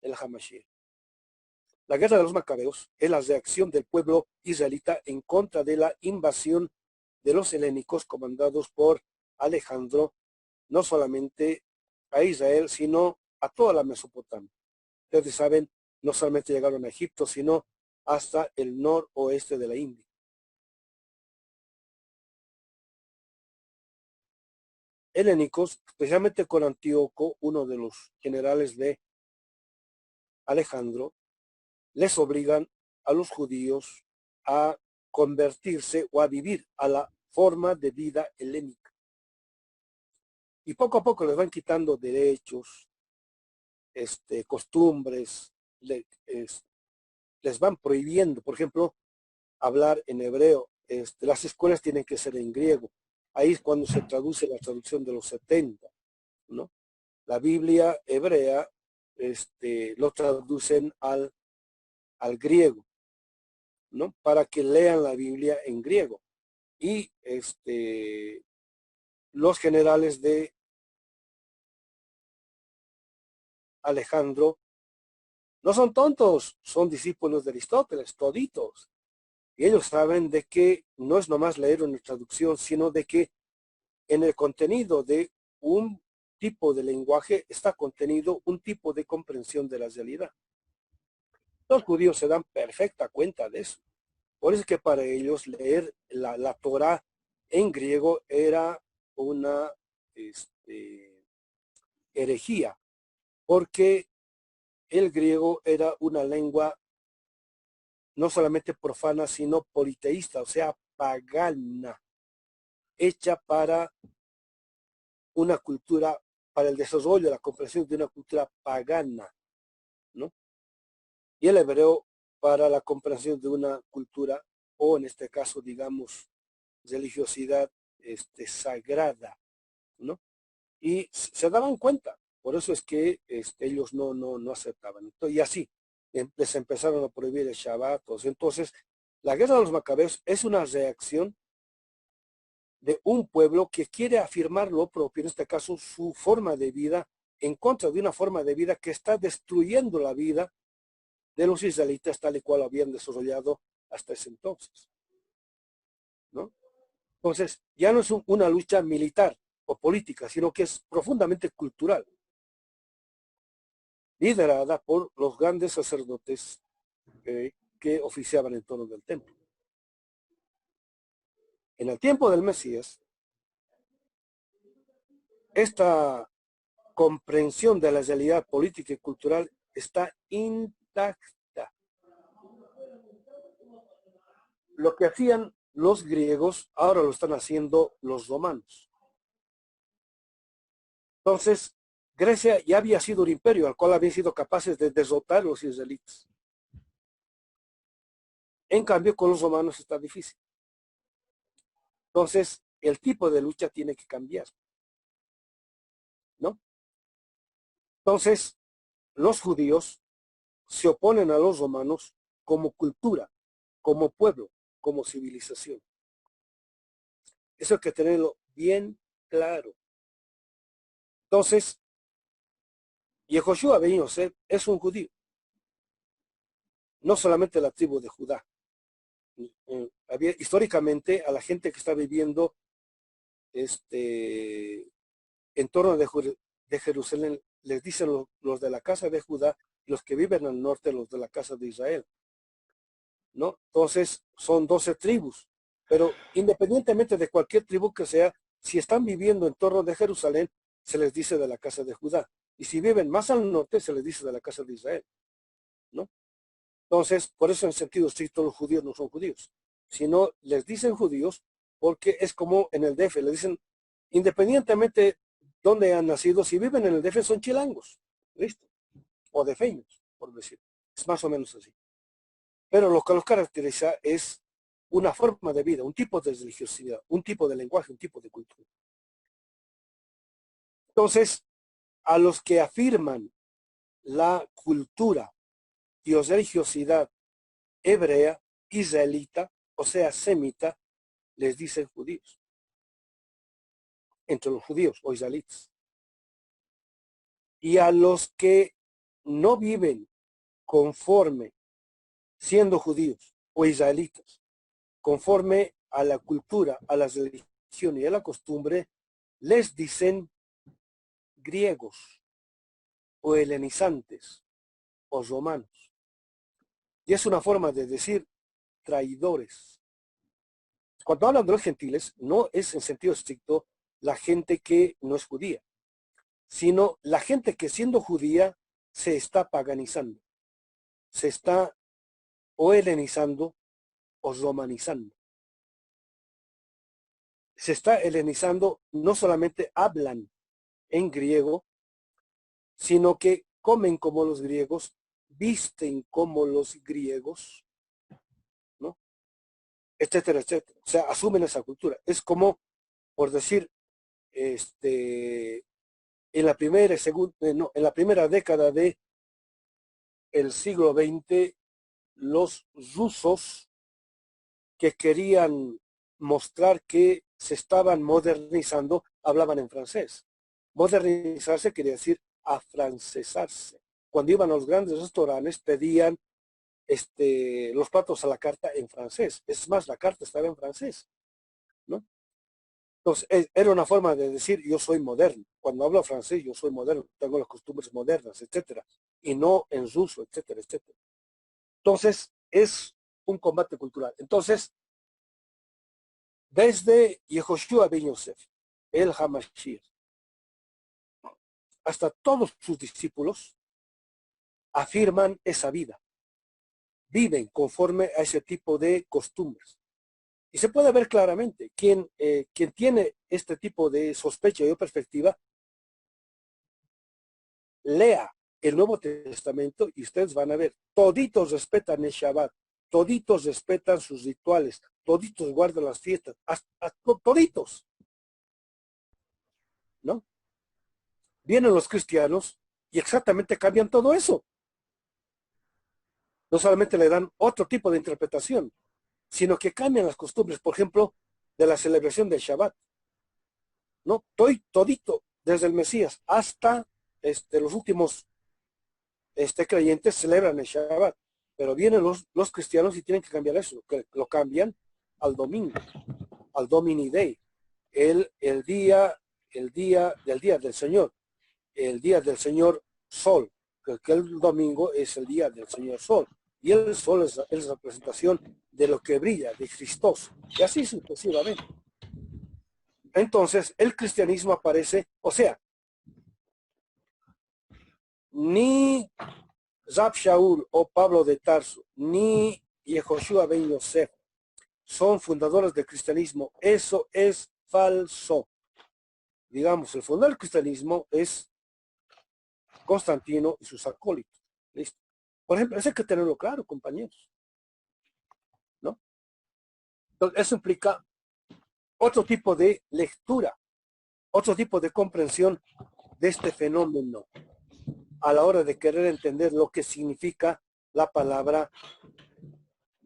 el Hamashiach? La guerra de los macabeos es la reacción del pueblo israelita en contra de la invasión de los helénicos comandados por Alejandro, no solamente a Israel, sino a toda la Mesopotamia. Ustedes saben, no solamente llegaron a Egipto, sino hasta el noroeste de la India. Helénicos, especialmente con Antíoco, uno de los generales de Alejandro, les obligan a los judíos a convertirse o a vivir a la forma de vida helénica. Y poco a poco les van quitando derechos, costumbres, les van prohibiendo, por ejemplo, hablar en hebreo. Las escuelas tienen que ser en griego. Ahí es cuando se traduce la traducción de los 70, ¿no? La Biblia hebrea lo traducen al griego, ¿no? Para que lean la Biblia en griego. Y los generales de Alejandro no son tontos, son discípulos de Aristóteles, toditos. Y ellos saben de que no es nomás leer una traducción, sino de que en el contenido de un tipo de lenguaje está contenido un tipo de comprensión de la realidad. Los judíos se dan perfecta cuenta de eso. Por eso es que para ellos leer la Torah en griego era una herejía, porque el griego era una lengua no solamente profana, sino politeísta, o sea, pagana, hecha para una cultura, para el desarrollo, la comprensión de una cultura pagana, ¿no? Y el hebreo para la comprensión de una cultura, o en este caso, digamos, religiosidad sagrada, ¿no? Y se daban cuenta, por eso es que ellos no aceptaban. Y así les empezaron a prohibir el Shabbat. Entonces, la guerra de los macabeos es una reacción de un pueblo que quiere afirmar lo propio, en este caso su forma de vida, en contra de una forma de vida que está destruyendo la vida de los israelitas tal y cual habían desarrollado hasta ese entonces, ¿no? Entonces, ya no es una lucha militar o política, sino que es profundamente cultural, liderada por los grandes sacerdotes que oficiaban en torno del templo. En el tiempo del Mesías, esta comprensión de la realidad política y cultural está intacta. Lo que hacían los griegos, ahora lo están haciendo los romanos. Entonces, Grecia ya había sido un imperio al cual habían sido capaces de derrotar a los israelitas. En cambio, con los romanos está difícil. Entonces, el tipo de lucha tiene que cambiar, ¿no? Entonces, los judíos se oponen a los romanos como cultura, como pueblo, como civilización. Eso hay que tenerlo bien claro. Entonces, Yehoshua ben Yosef es un judío, no solamente la tribu de Judá. Históricamente, a la gente que está viviendo en torno de Jerusalén, les dicen los de la casa de Judá, los que viven al norte, los de la casa de Israel, ¿no? Entonces, son 12 tribus, pero independientemente de cualquier tribu que sea, si están viviendo en torno de Jerusalén, se les dice de la casa de Judá. Y si viven más al norte, se les dice de la casa de Israel, ¿no? Entonces, por eso en sentido estricto los judíos no son judíos, sino les dicen judíos porque es como en el DF, le dicen, independientemente donde han nacido, si viven en el DF son chilangos, ¿listo? O defeños, por decir. Es más o menos así. Pero lo que los caracteriza es una forma de vida, un tipo de religiosidad, un tipo de lenguaje, un tipo de cultura. Entonces, a los que afirman la cultura y religiosidad hebrea, israelita, o sea, semita, les dicen judíos. Entre los judíos o israelitas. Y a los que no viven conforme, siendo judíos o israelitas, conforme a la cultura, a la religión y a la costumbre, les dicen griegos o helenizantes o romanos. Y es una forma de decir traidores. Cuando hablan de los gentiles, no es en sentido estricto la gente que no es judía, sino la gente que siendo judía se está paganizando, se está o helenizando o romanizando. Se está helenizando, no solamente hablan en griego, sino que comen como los griegos, visten como los griegos, ¿no? Etcétera, etcétera. O sea, asumen esa cultura. Es como, por decir, en la primera, no, en la primera década del siglo XX, los rusos que querían mostrar que se estaban modernizando, hablaban en francés. Modernizarse quería decir afrancesarse. Cuando iban a los grandes restaurantes pedían los platos a la carta en francés. Es más, la carta estaba en francés, ¿no? Entonces, era una forma de decir yo soy moderno. Cuando hablo francés, yo soy moderno, tengo las costumbres modernas, etcétera, y no en ruso, etcétera, etcétera. Entonces, es un combate cultural. Entonces, desde Yehoshua ben Yosef, el Hamashiach, hasta todos sus discípulos afirman esa vida, viven conforme a ese tipo de costumbres. Y se puede ver claramente, quien tiene este tipo de sospecha y perspectiva, lea el Nuevo Testamento y ustedes van a ver, toditos respetan el Shabbat, toditos respetan sus rituales, toditos guardan las fiestas, toditos, ¿no? Vienen los cristianos y exactamente cambian todo eso. No solamente le dan otro tipo de interpretación, sino que cambian las costumbres, por ejemplo, de la celebración del Shabbat. ¿No? Todito, desde el Mesías hasta los últimos creyentes celebran el Shabbat, pero vienen los cristianos y tienen que cambiar eso, que lo cambian al domingo. al Domini Dei, el día del Señor, el día del Señor Sol, que el domingo es el día del Señor Sol, y el Sol es la representación de lo que brilla, de Cristos, y así sucesivamente. Entonces, el cristianismo aparece, o sea, ni Rab Shaul o Pablo de Tarso, ni Yehoshua ben Yosef son fundadores del cristianismo. Eso es falso. Digamos, el fundador del cristianismo es Constantino y sus acólitos. ¿Listo? Por ejemplo, eso hay que tenerlo claro, compañeros, ¿no? Entonces, eso implica otro tipo de lectura, otro tipo de comprensión de este fenómeno a la hora de querer entender lo que significa la palabra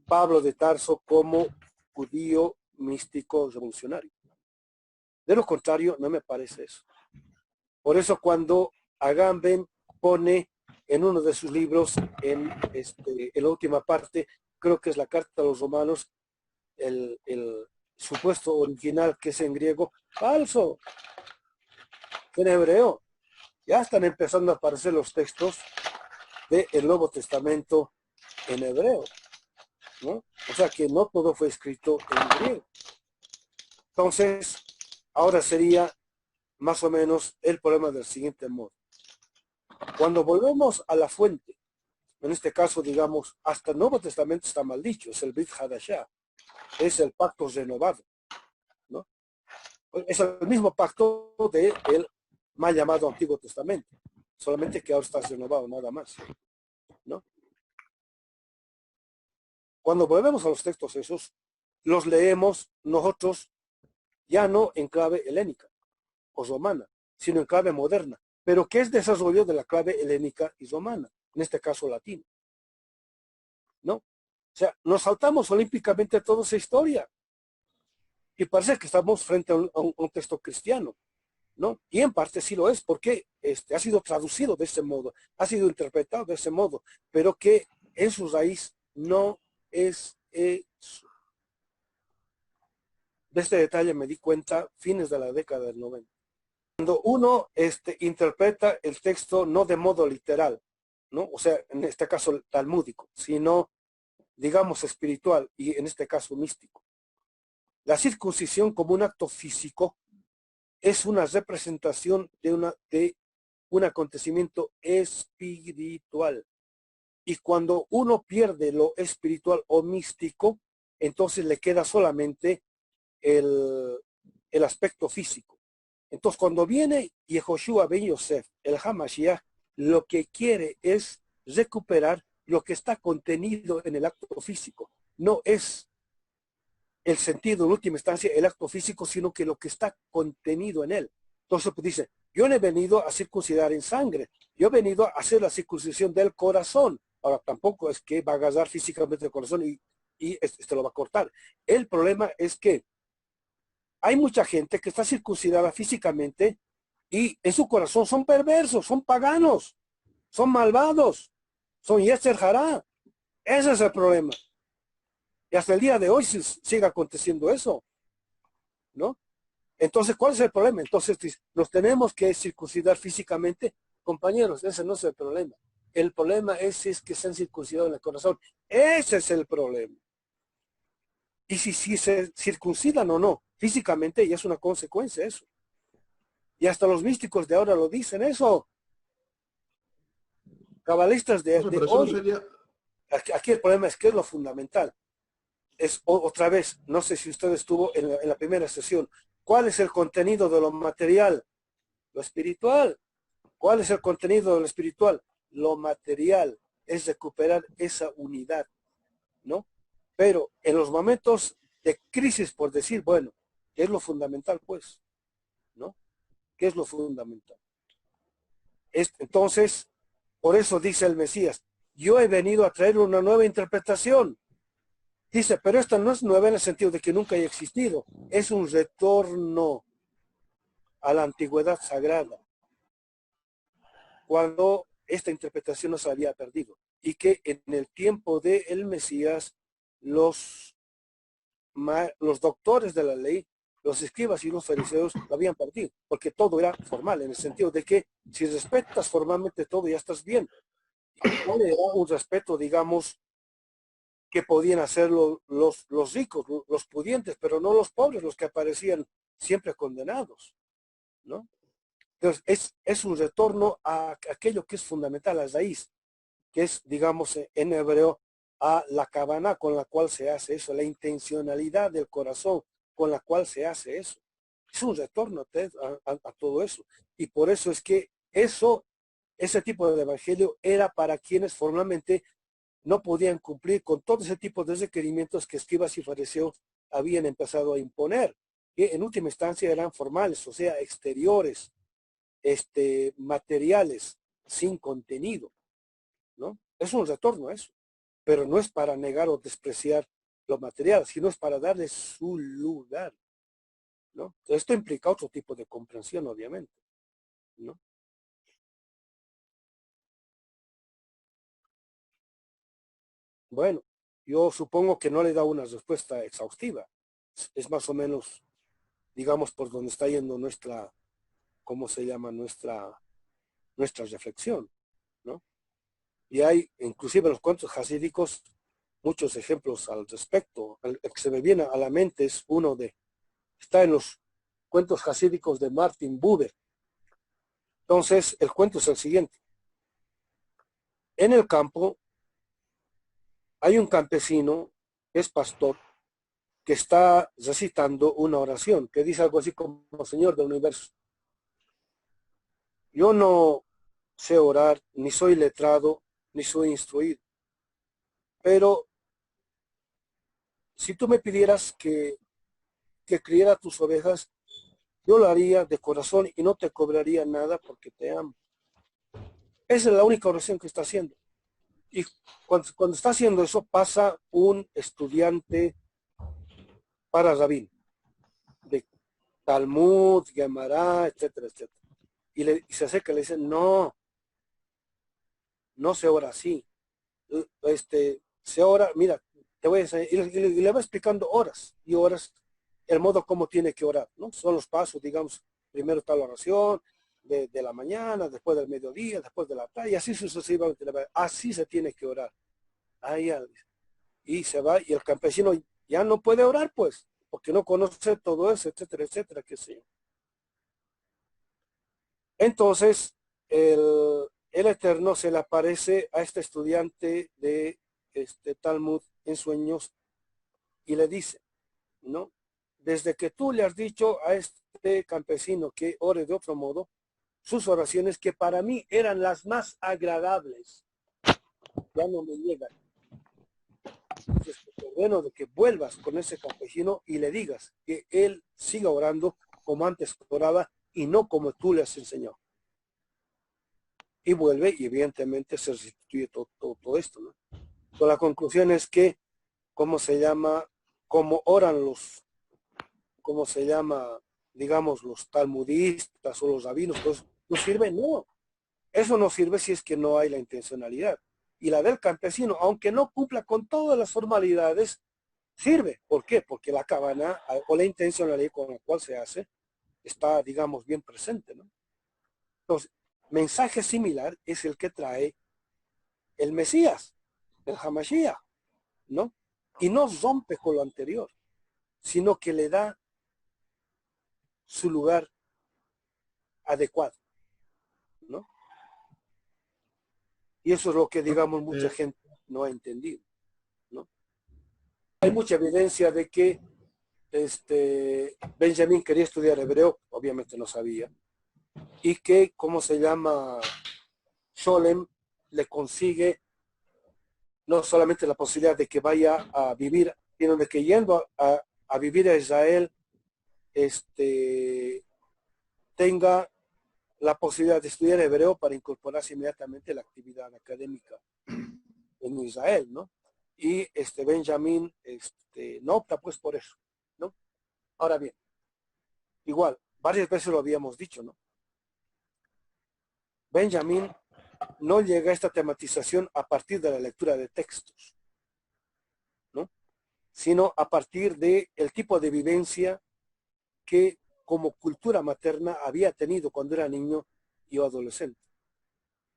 Pablo de Tarso como judío místico revolucionario. De lo contrario, no me parece eso. Por eso cuando Agamben pone en uno de sus libros, en la última parte, creo que es la carta a los romanos, el supuesto original que es en griego, falso, en hebreo. Ya están empezando a aparecer los textos del Nuevo Testamento en hebreo, ¿no? O sea que no todo fue escrito en griego. Entonces, ahora sería más o menos el problema del siguiente modo. Cuando volvemos a la fuente, en este caso, digamos, hasta el Nuevo Testamento está mal dicho, es el Brit Hadashah, es el pacto renovado, ¿no? Es el mismo pacto del mal llamado Antiguo Testamento, solamente que ahora está renovado, nada más, ¿no? Cuando volvemos a los textos esos, los leemos nosotros ya no en clave helénica o romana, sino en clave moderna, pero que es desarrollo de la clave helénica y romana, en este caso latina, ¿no? O sea, nos saltamos olímpicamente toda esa historia y parece que estamos frente a un texto cristiano, ¿no? Y en parte sí lo es, porque ha sido traducido de ese modo, ha sido interpretado de ese modo, pero que en su raíz no es eso. De este detalle me di cuenta fines de la década del 90. Cuando uno interpreta el texto no de modo literal, ¿no? O sea, en este caso talmúdico, sino, digamos, espiritual y en este caso místico. La circuncisión como un acto físico es una representación de un acontecimiento espiritual. Y cuando uno pierde lo espiritual o místico, entonces le queda solamente el aspecto físico. Entonces, cuando viene Yehoshua ben Yosef, el Hamashiach, lo que quiere es recuperar lo que está contenido en el acto físico. No es el sentido, en última instancia, el acto físico, sino que lo que está contenido en él. Entonces, pues dice, yo no he venido a circuncidar en sangre, yo he venido a hacer la circuncisión del corazón. Ahora, tampoco es que va a agarrar físicamente el corazón y lo va a cortar. El problema es que hay mucha gente que está circuncidada físicamente y en su corazón son perversos, son paganos, son malvados, son Yetzer Hará. Ese es el problema. Y hasta el día de hoy sigue aconteciendo eso, ¿no? Entonces, ¿cuál es el problema? Entonces, nos tenemos que circuncidar físicamente. Compañeros, ese no es el problema. El problema es si es que se han circuncidado en el corazón. Ese es el problema. Y si se circuncidan o no, físicamente ya es una consecuencia eso. Y hasta los místicos de ahora lo dicen eso. Cabalistas de Pero eso no hoy. sería, Aquí el problema es que es lo fundamental. Es otra vez, no sé si usted estuvo en la primera sesión. ¿Cuál es el contenido de lo material? Lo espiritual. ¿Cuál es el contenido de lo espiritual? Lo material. Es recuperar esa unidad, ¿no? Pero en los momentos de crisis, por decir, bueno, ¿qué es lo fundamental, pues? ¿No? ¿Qué es lo fundamental? Entonces, por eso dice el Mesías, yo he venido a traer una nueva interpretación. Dice, pero esta no es nueva en el sentido de que nunca haya existido. Es un retorno a la antigüedad sagrada, cuando esta interpretación no se había perdido. Y que en el tiempo del Mesías, los los doctores de la ley, los escribas y los fariseos lo habían partido, porque todo era formal, en el sentido de que si respetas formalmente todo, ya estás bien. No era un respeto, digamos, que podían hacerlo los ricos, los pudientes, pero no los pobres, los que aparecían siempre condenados, ¿no? Entonces, es un retorno a aquello que es fundamental, a la raíz, que es, digamos, en hebreo, a la cabana con la cual se hace eso, la intencionalidad del corazón con la cual se hace eso. Es un retorno a todo eso. Y por eso es que ese tipo de evangelio era para quienes formalmente no podían cumplir con todo ese tipo de requerimientos que escribas y fariseos habían empezado a imponer, que en última instancia eran formales, o sea, exteriores, materiales, sin contenido, ¿no? Es un retorno a eso, pero no es para negar o despreciar lo material, sino es para darle su lugar, ¿no? Esto implica otro tipo de comprensión, obviamente, ¿no? Bueno, yo supongo que no le da una respuesta exhaustiva. Es más o menos, digamos, por donde está yendo nuestra, ¿cómo se llama? Nuestra reflexión, ¿no? Y hay, inclusive en los cuentos jasídicos, muchos ejemplos al respecto. El que se me viene a la mente es está en los cuentos jasídicos de Martin Buber. Entonces, el cuento es el siguiente. En el campo hay un campesino que es pastor que está recitando una oración que dice algo así como: Señor del universo, yo no sé orar, ni soy letrado, ni soy instruido, pero si tú me pidieras que criara tus ovejas, yo lo haría de corazón y no te cobraría nada porque te amo. Esa es la única oración que está haciendo. Y cuando está haciendo eso, pasa un estudiante para Rabín, de Talmud, Gemara, etcétera, etcétera. Y se acerca y le dice: no, no se ora así. Se ora, mira, te voy a enseñar. Y le va explicando horas y horas el modo como tiene que orar, ¿no? Son los pasos, digamos, primero está la oración de la mañana, después del mediodía, después de la tarde, y así sucesivamente. Así se tiene que orar. Ahí, y se va, y el campesino ya no puede orar, pues, porque no conoce todo eso, etcétera, etcétera, qué sé yo. Entonces, el Eterno se le aparece a este estudiante de Talmud en sueños y le dice, ¿no? Desde que tú le has dicho a este campesino que ore de otro modo, sus oraciones que para mí eran las más agradables, ya no me llegan. Entonces, te ordeno de que vuelvas con ese campesino y le digas que él siga orando como antes oraba y no como tú le has enseñado. Y vuelve y evidentemente se restituye todo esto, ¿no? Entonces, la conclusión es que, ¿cómo se llama? Como oran ¿cómo se llama? Digamos, los talmudistas o los rabinos, pues, ¿no sirve? No. Eso no sirve si es que no hay la intencionalidad. Y la del campesino, aunque no cumpla con todas las formalidades, sirve. ¿Por qué? Porque la cabana o la intencionalidad con la cual se hace está, digamos, bien presente, ¿no? Entonces, mensaje similar es el que trae el Mesías, el Hamashiach, ¿no? Y no rompe con lo anterior, sino que le da su lugar adecuado, ¿no? Y eso es lo que, digamos, mucha gente no ha entendido, ¿no? Hay mucha evidencia de que Benjamín quería estudiar hebreo, obviamente no sabía, y que, ¿cómo se llama? Sholem le consigue no solamente la posibilidad de que vaya a vivir, sino de que yendo a vivir a Israel, tenga la posibilidad de estudiar hebreo para incorporarse inmediatamente a la actividad académica en Israel, ¿no? Y Benjamín no opta pues por eso, ¿no? Ahora bien, igual, varias veces lo habíamos dicho, ¿no? Benjamín no llega a esta tematización a partir de la lectura de textos, ¿no? sino a partir de el tipo de vivencia que como cultura materna había tenido cuando era niño y adolescente,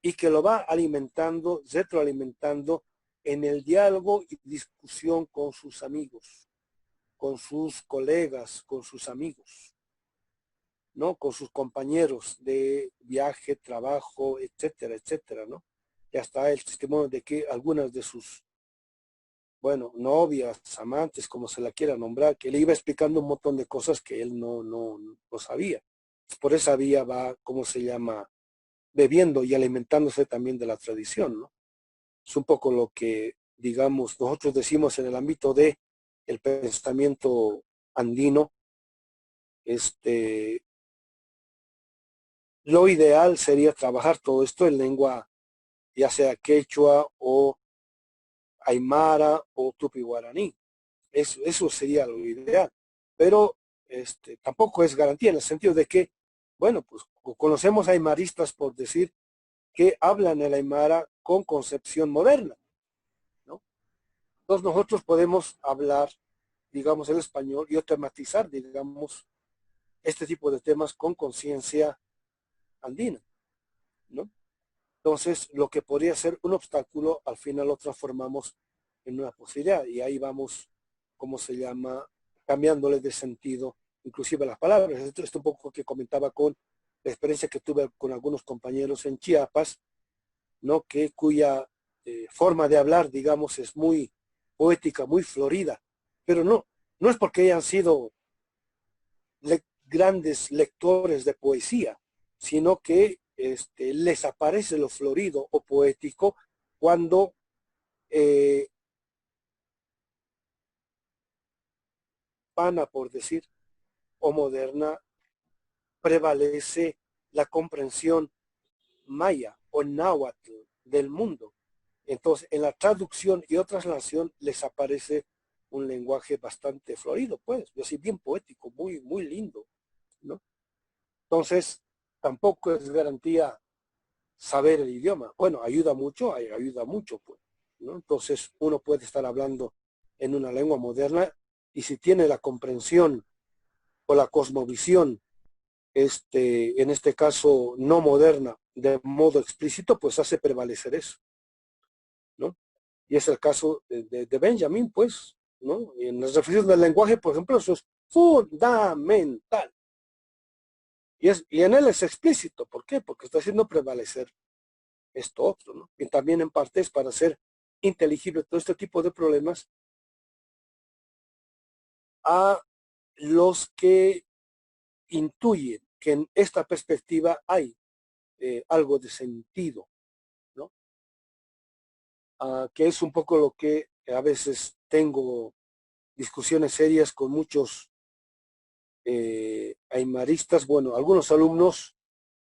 y que lo va alimentando, retroalimentando en el diálogo y discusión con sus amigos, con sus colegas, con sus amigos, ¿no? Con sus compañeros de viaje, trabajo, etcétera, etcétera, ¿no? Y hasta el testimonio de que algunas de sus, bueno, novias, amantes, como se la quiera nombrar, que le iba explicando un montón de cosas que él no sabía. Por esa vía va, ¿cómo se llama? Bebiendo y alimentándose también de la tradición, ¿no? Es un poco lo que, digamos, nosotros decimos en el ámbito de el pensamiento andino. Lo ideal sería trabajar todo esto en lengua, ya sea quechua o aymara o tupi guaraní. Eso sería lo ideal. Pero tampoco es garantía en el sentido de que, bueno, pues conocemos aymaristas por decir que hablan el aymara con concepción moderna, ¿no? Entonces nosotros podemos hablar, digamos, el español y tematizar, digamos, este tipo de temas con conciencia andina, ¿no? Entonces, lo que podría ser un obstáculo, al final lo transformamos en una posibilidad y ahí vamos, ¿cómo se llama? Cambiándole de sentido, inclusive las palabras. Esto un poco que comentaba con la experiencia que tuve con algunos compañeros en Chiapas, ¿no? Cuya forma de hablar, digamos, es muy poética, muy florida, pero no es porque hayan sido grandes lectores de poesía, sino que les aparece lo florido o poético cuando eh, pana, por decir, o moderna, prevalece la comprensión maya o náhuatl del mundo. Entonces, en la traducción y otra translación les aparece un lenguaje bastante florido, pues, así bien poético, muy lindo, ¿no? Entonces, tampoco es garantía saber el idioma. Bueno, ayuda mucho, pues, ¿no? Entonces, uno puede estar hablando en una lengua moderna y si tiene la comprensión o la cosmovisión, en este caso no moderna, de modo explícito, pues hace prevalecer eso, ¿no? Y es el caso de Benjamin, pues, ¿no? Y en las reflexiones del lenguaje, por ejemplo, eso es fundamental. Y en él es explícito. ¿Por qué? Porque está haciendo prevalecer esto otro, ¿no? Y también en parte es para hacer inteligible todo este tipo de problemas a los que intuyen que en esta perspectiva hay algo de sentido, ¿no? Que es un poco lo que a veces tengo discusiones serias con muchos aymaristas, bueno, algunos alumnos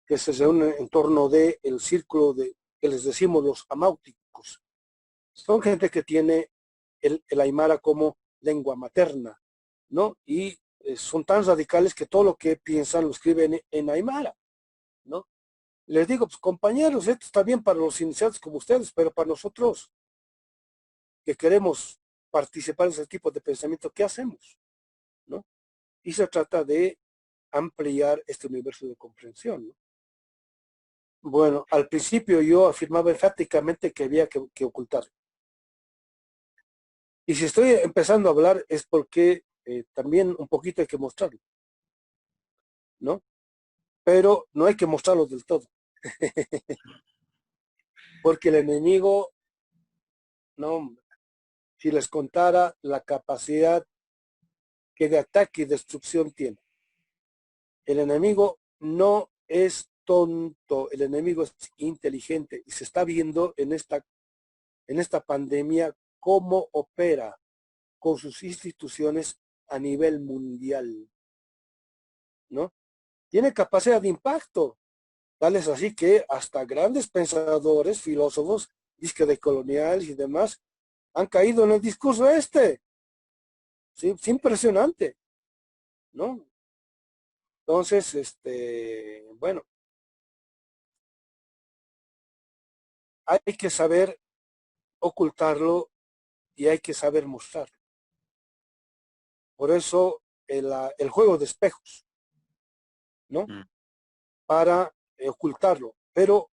que se reúnen en torno del círculo que les decimos los amáuticos. Son gente que tiene el aymara como lengua materna, ¿no? Y son tan radicales que todo lo que piensan lo escriben en aymara, ¿no? Les digo, pues compañeros, esto está bien para los iniciados como ustedes, pero para nosotros que queremos participar de ese tipo de pensamiento, ¿qué hacemos? ¿No? Y se trata de ampliar este universo de comprensión, ¿no? Bueno, al principio yo afirmaba enfáticamente que había que ocultarlo. Y si estoy empezando a hablar es porque también un poquito hay que mostrarlo, ¿no? Pero no hay que mostrarlo del todo. Porque el enemigo, no, si les contara la capacidad que de ataque y destrucción tiene. El enemigo no es tonto, el enemigo es inteligente y se está viendo en esta pandemia cómo opera con sus instituciones a nivel mundial, ¿no? Tiene capacidad de impacto, tal es así que hasta grandes pensadores, filósofos, disque de coloniales y demás, han caído en el discurso este. ¿Sí? Es impresionante, ¿no? Entonces, bueno, hay que saber ocultarlo y hay que saber mostrarlo. Por eso el juego de espejos, ¿no? Mm. Para ocultarlo. Pero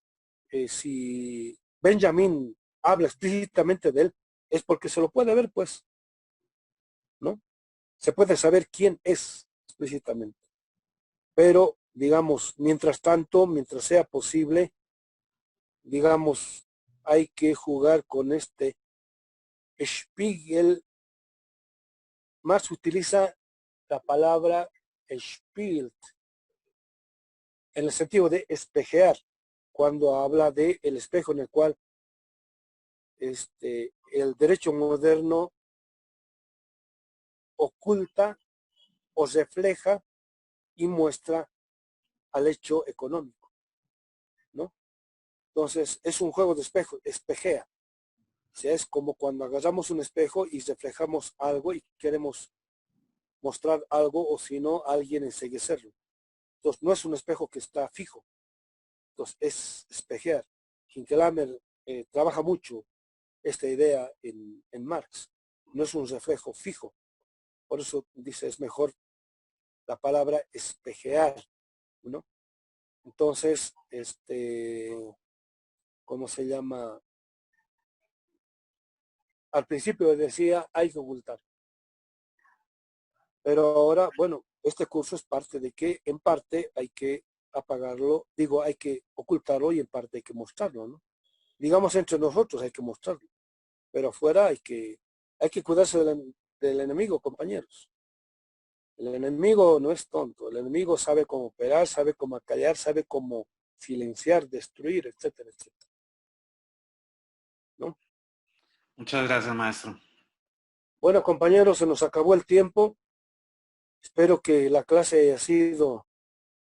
si Benjamin habla explícitamente de él, es porque se lo puede ver, pues, ¿no? Se puede saber quién es explícitamente. Pero, digamos, mientras tanto, mientras sea posible, digamos, hay que jugar con este Spiegel. Marx utiliza la palabra Spiegel en el sentido de espejear, cuando habla de el espejo en el cual el derecho moderno oculta o refleja y muestra al hecho económico, ¿no? Entonces, es un juego de espejo, espejea. O sea, es como cuando agarramos un espejo y reflejamos algo y queremos mostrar algo, o si no, alguien enseguecerlo. Entonces, no es un espejo que está fijo. Entonces, es espejear. Hinkelhammer trabaja mucho esta idea en Marx. No es un reflejo fijo. Por eso dice, es mejor la palabra espejear, ¿no? Entonces, ¿cómo se llama? Al principio decía, hay que ocultar. Pero ahora, bueno, este curso es parte de que en parte hay que apagarlo, digo, hay que ocultarlo y en parte hay que mostrarlo, ¿no? Digamos, entre nosotros hay que mostrarlo, pero afuera hay que cuidarse del enemigo, compañeros. El enemigo no es tonto, el enemigo sabe cómo operar, sabe cómo acallar, sabe cómo silenciar, destruir, etcétera, etcétera, ¿no? Muchas gracias, maestro. Bueno, compañeros, se nos acabó el tiempo. Espero que la clase haya sido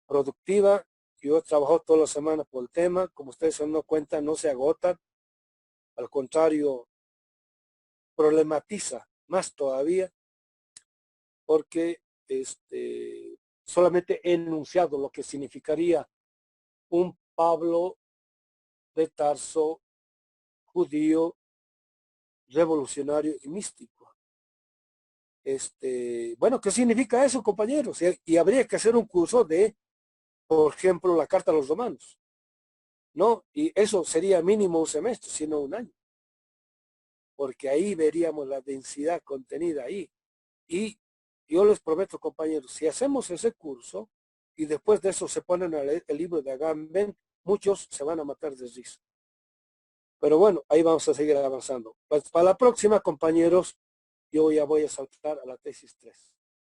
productiva. Yo he trabajado toda la semana por el tema. Como ustedes se han dado cuenta, no se agotan. Al contrario, problematiza más todavía porque solamente he enunciado lo que significaría un Pablo de Tarso judío, revolucionario y místico. Bueno, ¿qué significa eso, compañeros? Y habría que hacer un curso de, por ejemplo, la Carta a los Romanos, ¿no? Y eso sería mínimo un semestre, sino un año, porque ahí veríamos la densidad contenida ahí. Y yo les prometo, compañeros, si hacemos ese curso y después de eso se ponen a leer el libro de Agamben, muchos se van a matar de risa. Pero bueno, ahí vamos a seguir avanzando. Pues para la próxima, compañeros, yo ya voy a saltar a la tesis 3.